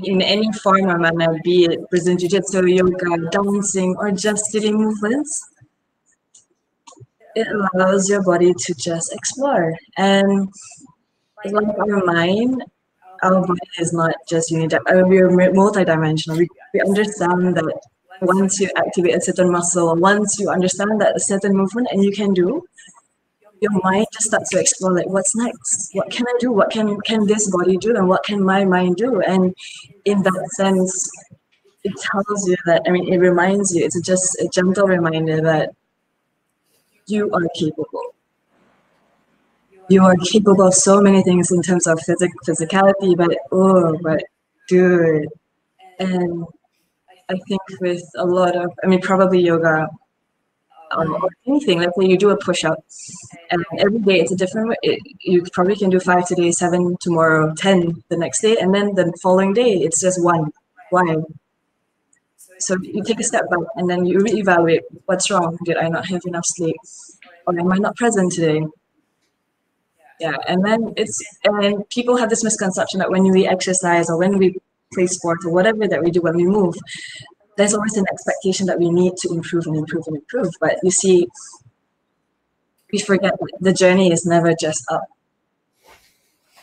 in any form or manner, be it Brazilian Jiu-Jitsu, yoga, dancing, or just sitting movements. It allows your body to just explore. And like our mind, our body is not just unidimensional. We're multidimensional. We understand that once you activate a certain muscle, once you understand that a certain movement and you can do, your mind just starts to explore, like, what's next? What can I do? What can this body do? And what can my mind do? And in that sense, it tells you that, I mean, it reminds you, it's just a gentle reminder that you are capable. You are capable of so many things in terms of physicality, but dude. And I think with a lot of, I mean, probably yoga or anything, let's say you do a push-up and every day it's a different way. You probably can do 5 today, 7 tomorrow, 10 the next day, and then the following day it's just 1. Why? So you take a step back and then you reevaluate, what's wrong? Did I not have enough sleep? Or am I not present today? Yeah, and then and people have this misconception that when we exercise or when we play sports or whatever that we do when we move, there's always an expectation that we need to improve and improve and improve. But you see, we forget that the journey is never just up.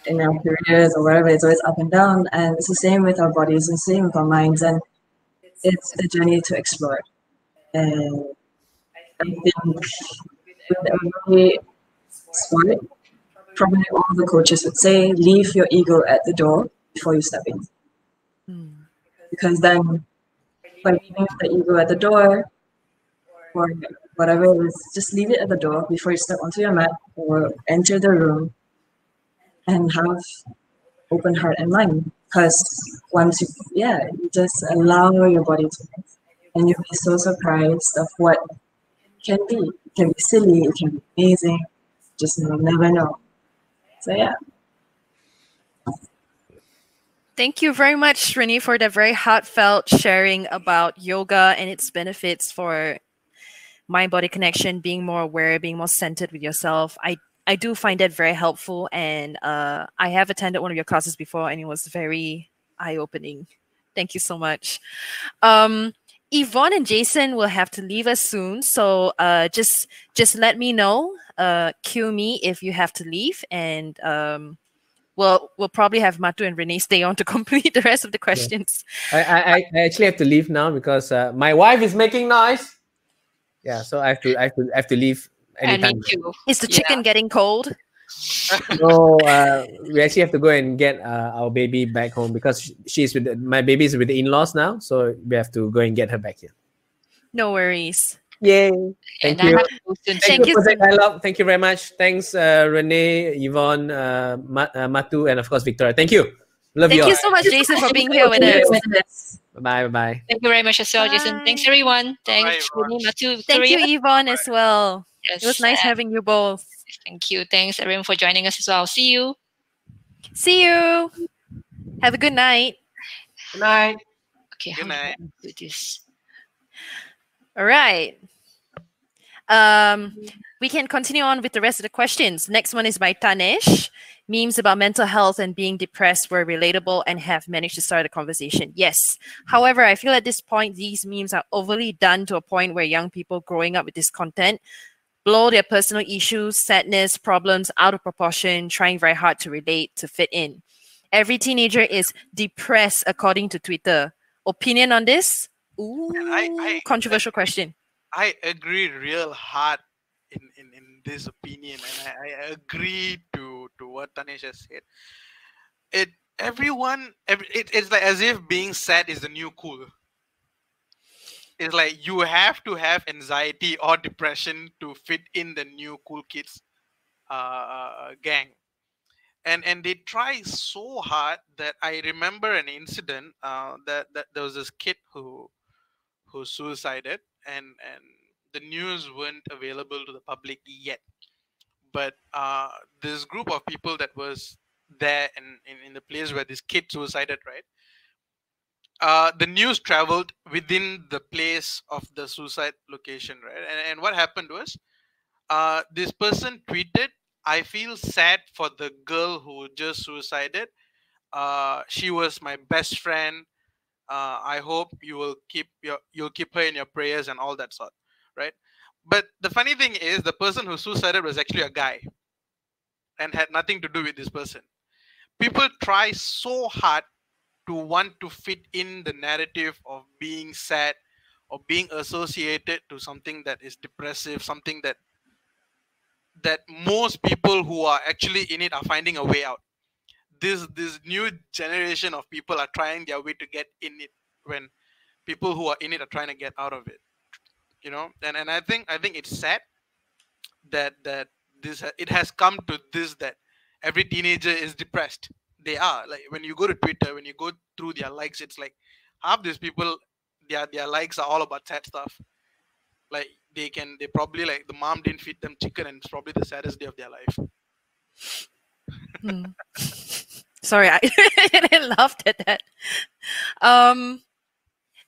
In our careers or wherever, it's always up and down. And it's the same with our bodies and the same with our minds. And it's a journey to explore. And I think with every sport, probably all the coaches would say, leave your ego at the door before you step in. Because then by leaving the ego at the door or whatever it is, just leave it at the door before you step onto your mat or enter the room and have open heart and mind. Because once you just allow your body to move, and you'll be so surprised of what can be. It can be silly, it can be amazing, just you'll never know. So yeah. Thank you very much, Renee, for that very heartfelt sharing about yoga and its benefits for mind-body connection, being more aware, being more centered with yourself. I do find that very helpful, and I have attended one of your classes before, and it was very eye-opening. Thank you so much. Yvonne and Jason will have to leave us soon, so just let me know. Cue me if you have to leave, and we'll probably have Matu and Renee stay on to complete the rest of the questions. I actually have to leave now because my wife is making noise. Yeah, so I have to leave anytime. Is the chicken getting cold? No, we actually have to go and get our baby back home because she's with my baby is with the in-laws now, so we have to go and get her back here. No worries. Yay! Thank you. Thank you. Thank you very much. Thanks, Renee, Yvonne, Matu, and of course Victoria. Thank you. Love you all. Thank you so much, Jason, for being here with us. Bye bye. Thank you very much as well, Jason. Thanks everyone. Thanks, Renee, Matu, Victoria. Thank you, Yvonne, as well. Yes, it was nice having you both. Thank you. Thanks everyone for joining us as well. See you. See you. Have a good night. Good night. Okay. Good night. Do this. All right. We can continue on with the rest of the questions. Next one is by Tanesh. Memes about mental health and being depressed were relatable and have managed to start a conversation. Yes. However, I feel at this point, these memes are overly done to a point where young people growing up with this content blow their personal issues, sadness, problems out of proportion, trying very hard to relate, to fit in. Every teenager is depressed, according to Twitter. Opinion on this? Ooh, controversial question. I agree real hard in this opinion, and I agree to what Tanesh has said. It's like as if being sad is the new cool. It's like you have to have anxiety or depression to fit in the new cool kids gang. And they try so hard that I remember an incident that there was this kid who suicided, and the news weren't available to the public yet. But this group of people that was there in the place where this kid suicided, right? The news traveled within the place of the suicide location, right? And what happened was, this person tweeted, "I feel sad for the girl who just suicided. She was my best friend. I hope you'll keep her in your prayers," and all that sort, right? But the funny thing is, the person who suicided was actually a guy and had nothing to do with this person. People try so hard to want to fit in the narrative of being sad or being associated to something that is depressive, something that most people who are actually in it are finding a way out. This new generation of people are trying their way to get in it when people who are in it are trying to get out of it. And I think it's sad that it has come to this, that every teenager is depressed. They are, like, when you go to Twitter, when you go through their likes, it's like half these people, their likes are all about sad stuff. Like they probably, like, the mom didn't feed them chicken and it's probably the saddest day of their life. Sorry, I laughed at that.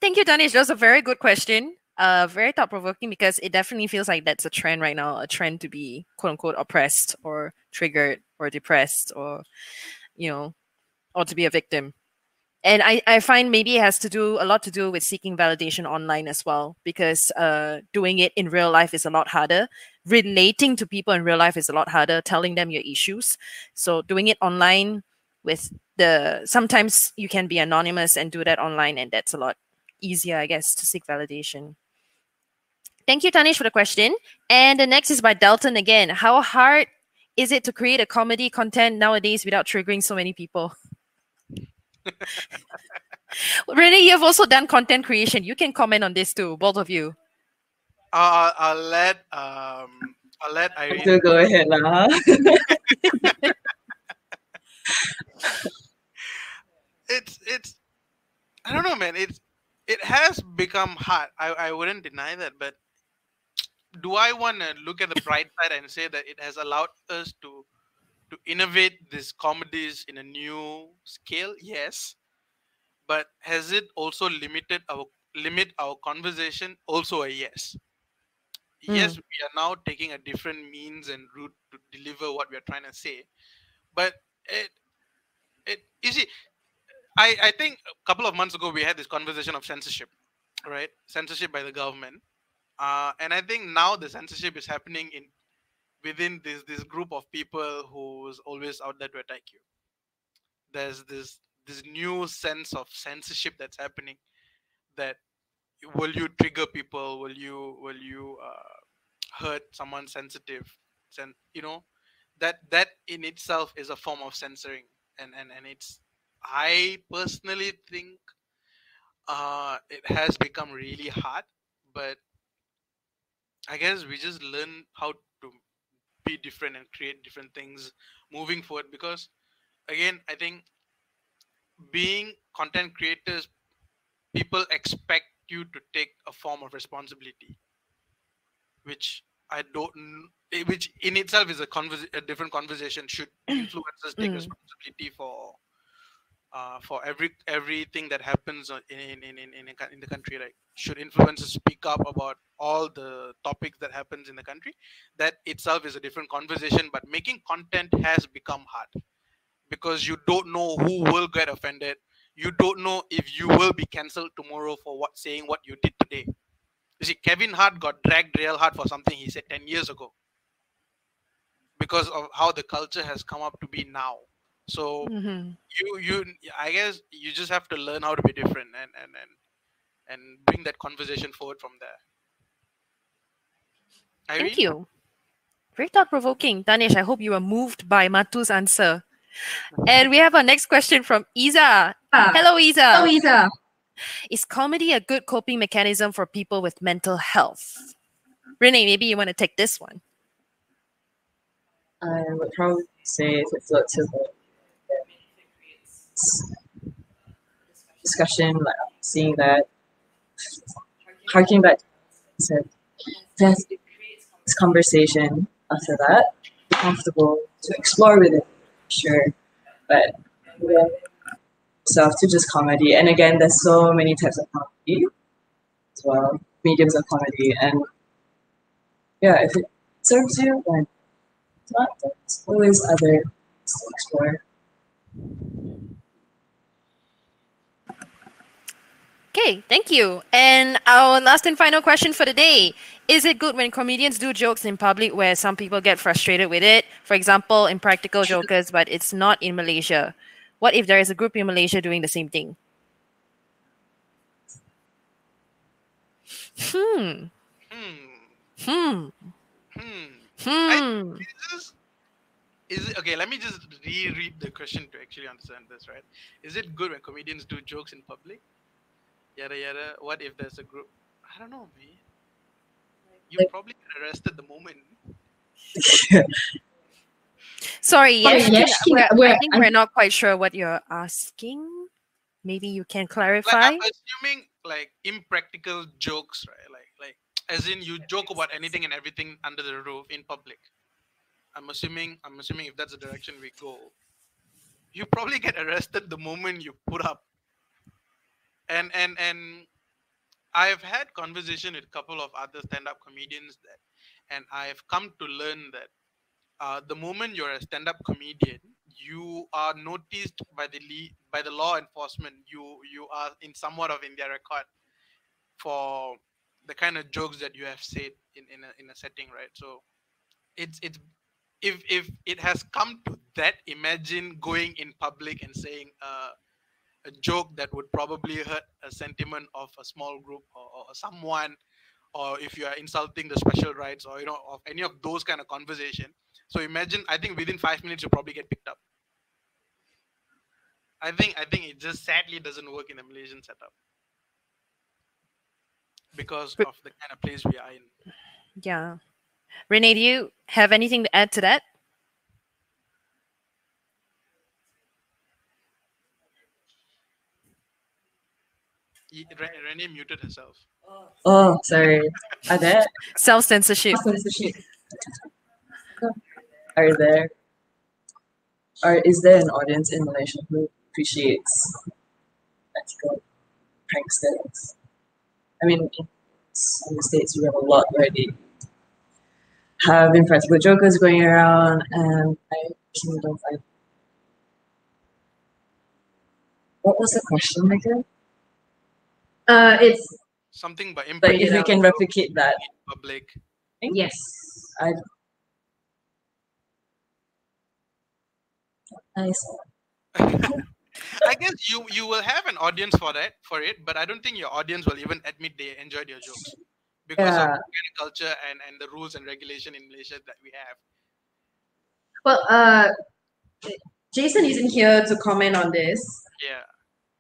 Thank you, Danish. That was a very good question. Very thought-provoking, because it definitely feels like that's a trend right now, a trend to be quote-unquote oppressed or triggered or depressed, or or to be a victim. And I find maybe it has a lot to do with seeking validation online as well, because doing it in real life is a lot harder. Relating to people in real life is a lot harder, telling them your issues. So doing it online sometimes you can be anonymous and do that online, and that's a lot easier, I guess, to seek validation. Thank you, Tanish, for the question. And the next is by Dalton again. How hard is it to create a comedy content nowadays without triggering so many people? Renee, you've also done content creation. You can comment on this too, both of you. I'll let Irene go ahead now. It's I don't know, man. It has become hard. I wouldn't deny that, but do I want to look at the bright side and say that it has allowed us to to innovate these comedies in a new scale? Yes. But has it also limit our conversation? Also a yes. Yes, we are now taking a different means and route to deliver what we are trying to say. But you see, I think a couple of months ago we had this conversation of censorship, right? Censorship by the government. And I think now the censorship is happening within this group of people who's always out there to attack you. There's this new sense of censorship that's happening. That will you trigger people? Will you hurt someone sensitive? That in itself is a form of censoring, and it's. I personally think it has become really hard, but I guess we just learn how to be different and create different things moving forward. Because again, I think being content creators, people expect you to take a form of responsibility, which I don't. Which in itself is a different conversation. Should influencers take responsibility for everything that happens in the country? Like, should influencers speak up about all the topics that happens in the country? That itself is a different conversation. But making content has become hard because you don't know who will get offended. You don't know if you will be cancelled tomorrow for saying what you did today. You see, Kevin Hart got dragged real hard for something he said 10 years ago because of how the culture has come up to be now. So I guess you just have to learn how to be different and bring that conversation forward from there. Irene? Thank you. Very thought-provoking. Danish, I hope you were moved by Matu's answer. And we have our next question from Iza. Hello, Iza. Hello, Iza. Is comedy a good coping mechanism for people with mental health? Renee, maybe you want to take this one. I would probably say if it's lots of discussion, like seeing that, harking back to said, this conversation after that, be comfortable to explore with it, sure, but yeah, yourself to just comedy. And again, there's so many types of comedy as well, mediums of comedy, and yeah, if it serves you, then it's not. There's always other to explore. Okay, thank you. And our last and final question for the day. Is it good when comedians do jokes in public where some people get frustrated with it? For example, Impractical Jokers, but it's not in Malaysia. What if there is a group in Malaysia doing the same thing? Is it okay? Let me just reread the question to actually understand this. Right? Is it good when comedians do jokes in public? Yada yada. What if there's a group? I don't know, man. You probably get arrested the moment. Sorry, yes. I think we're not quite sure what you're asking. Maybe you can clarify. Like, I'm assuming like impractical jokes, right? Like as in you joke about anything and everything under the roof in public. I'm assuming if that's the direction we go, you probably get arrested the moment you put up. And I've had conversation with a couple of other stand-up comedians and I've come to learn that the moment you're a stand-up comedian, you are noticed by the law enforcement. You are in somewhat of in their record for the kind of jokes that you have said in a setting, right? So it's if it has come to that, imagine going in public and saying a joke that would probably hurt a sentiment of a small group or someone, or if you are insulting the special rights or of any of those kind of conversation. So imagine, I think within 5 minutes you probably get picked up. I think it just sadly doesn't work in a Malaysian setup because of the kind of place we are in. Yeah. Renee, do you have anything to add to that? Renee muted herself. Oh, sorry. Are there? Self-censorship. Are there? is there an audience in Malaysia who appreciates practical pranksters? I mean, in the States, we have a lot where they have impractical jokers going around, and I personally don't find. What was the question again? It's Something by Like if we can replicate that. in public. yes. Nice. I guess you will have an audience for it, but I don't think your audience will even admit they enjoyed your jokes because of the Yeah. kind of culture and the rules and regulation in Malaysia that we have. Well, Jason isn't here to comment on this, Yeah.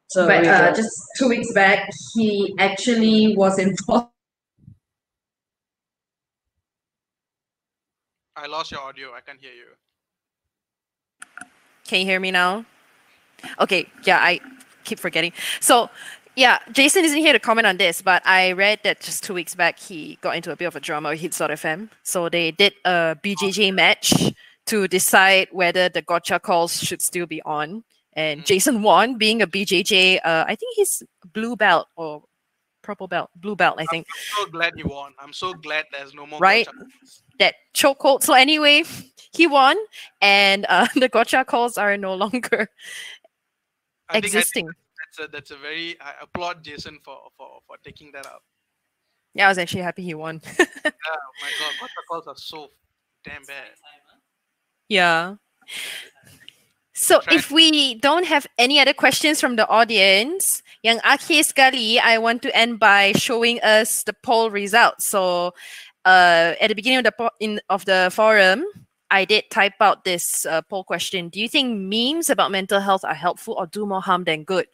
So but we go. just 2 weeks back, he actually was involved. I lost your audio. I can't hear you. Can you hear me now? Okay, yeah, I keep forgetting. So, yeah, Jason isn't here to comment on this, but I read that just 2 weeks back he got into a bit of a drama with Hits.fm. So they did a BJJ match to decide whether the gotcha calls should still be on. And Jason won, being a BJJ. I think he's blue belt or purple belt, blue belt, I think. I'm so glad he won. I'm so glad there's no more Right. gotcha. That chokehold. So anyway, he won, and the gotcha calls are no longer I think existing. that's a very. I applaud Jason for taking that up. Yeah, I was actually happy he won. Yeah, oh my God, gotcha calls are so damn bad. Yeah. So Try- if we don't have any other questions from the audience, yang akhir sekali, I want to end by showing us the poll results. So at the beginning of the forum, I did type out this poll question. Do you think memes about mental health are helpful or do more harm than good?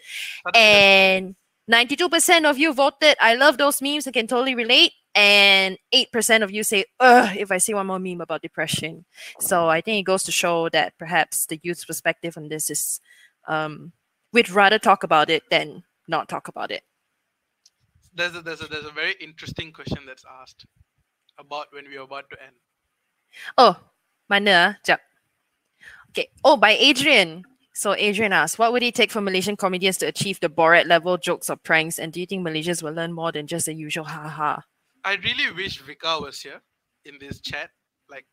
And 92% of you voted, I love those memes, I can totally relate. And 8% of you say, ugh, if I see one more meme about depression. So I think it goes to show that perhaps the youth's perspective on this is we'd rather talk about it than not talk about it. There's a very interesting question that's asked about when we are about to end. Oh, mana? Jap. Okay. Oh, by Adrian. So Adrian asked, what would it take for Malaysian comedians to achieve the Borat level jokes or pranks? And do you think Malaysians will learn more than just the usual ha-ha? I really wish Vika was here in this chat, like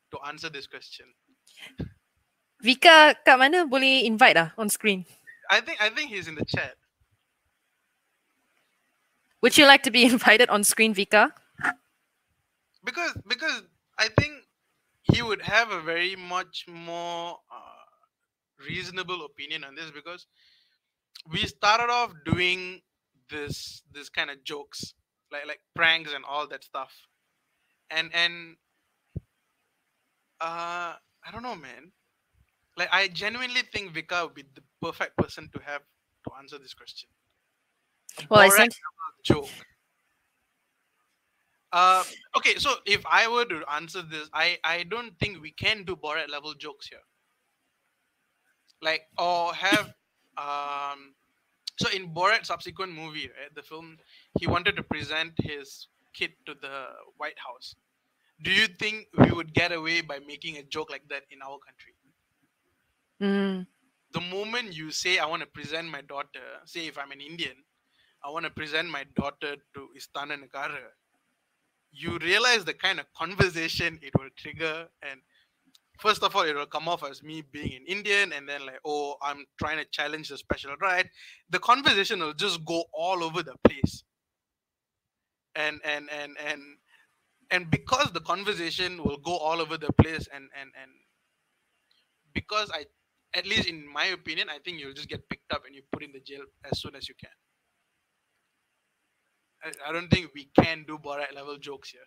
to answer this question. Vika kat mana? Boleh invite on screen. I think he's in the chat. Would you like to be invited on screen, Vika? Because I think he would have a very much more reasonable opinion on this, because we started off doing this kind of jokes, like pranks and all that stuff, and I don't know, man. Like, I genuinely think Vika would be the perfect person to have to answer this question. Well, I Borat sent joke. Okay, so if I were to answer this, I don't think we can do Borat level jokes here. Like, or have so in Borat's subsequent movie, right, the film, he wanted to present his kid to the White House. Do you think we would get away by making a joke like that in our country? The moment you say, I want to present my daughter, say if I'm an Indian, I want to present my daughter to Istana Negara, you realize the kind of conversation it will trigger. And first of all, it will come off as me being an Indian, and then like, oh, I'm trying to challenge the special right. The conversation will just go all over the place. And because the conversation will go all over the place, and because at least in my opinion, I think you'll just get picked up and you put in the jail as soon as you can. I don't think we can do Borat level jokes here.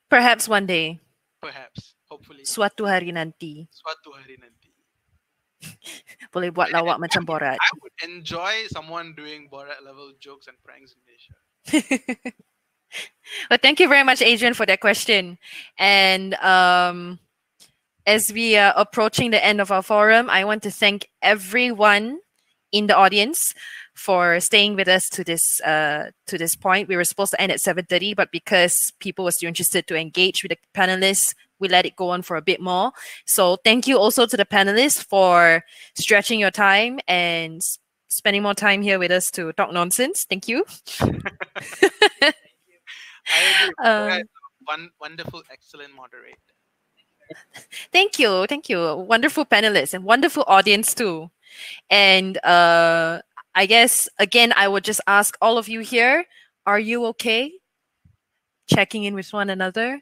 perhaps one day. Perhaps, hopefully. Suatu hari nanti. Suatu hari nanti. Boleh buat lawak macam Borat. I would enjoy someone doing Borat level jokes and pranks in Malaysia. Well, thank you very much, Adrian, for that question. And as we are approaching the end of our forum, I want to thank everyone in the audience for staying with us to this point. We were supposed to end at 7:30, but because people were still interested to engage with the panelists, we let it go on for a bit more. So thank you also to the panelists for stretching your time and spending more time here with us to talk nonsense. Thank you. I agree. Wonderful, excellent moderator. Thank you. Wonderful panelists and wonderful audience too. And I guess, again, I would just ask all of you here, are you okay? Checking in with one another.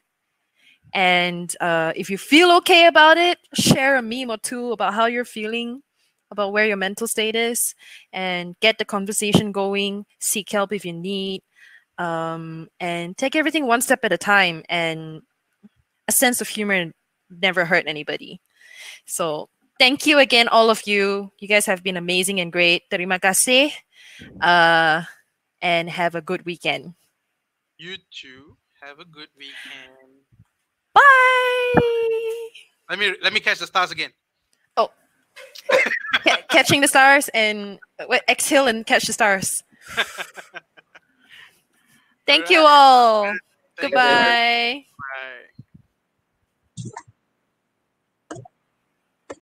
And if you feel okay about it, share a meme or two about how you're feeling, about where your mental state is, and get the conversation going. Seek help if you need. And take everything one step at a time. And a sense of humor never hurt anybody. So thank you again, all of you. You guys have been amazing and great. Terima kasih. And have a good weekend. You too. Have a good weekend. Bye. Let me catch the stars again. Oh, catching the stars and exhale and catch the stars. Thank you all. Thank you. Goodbye.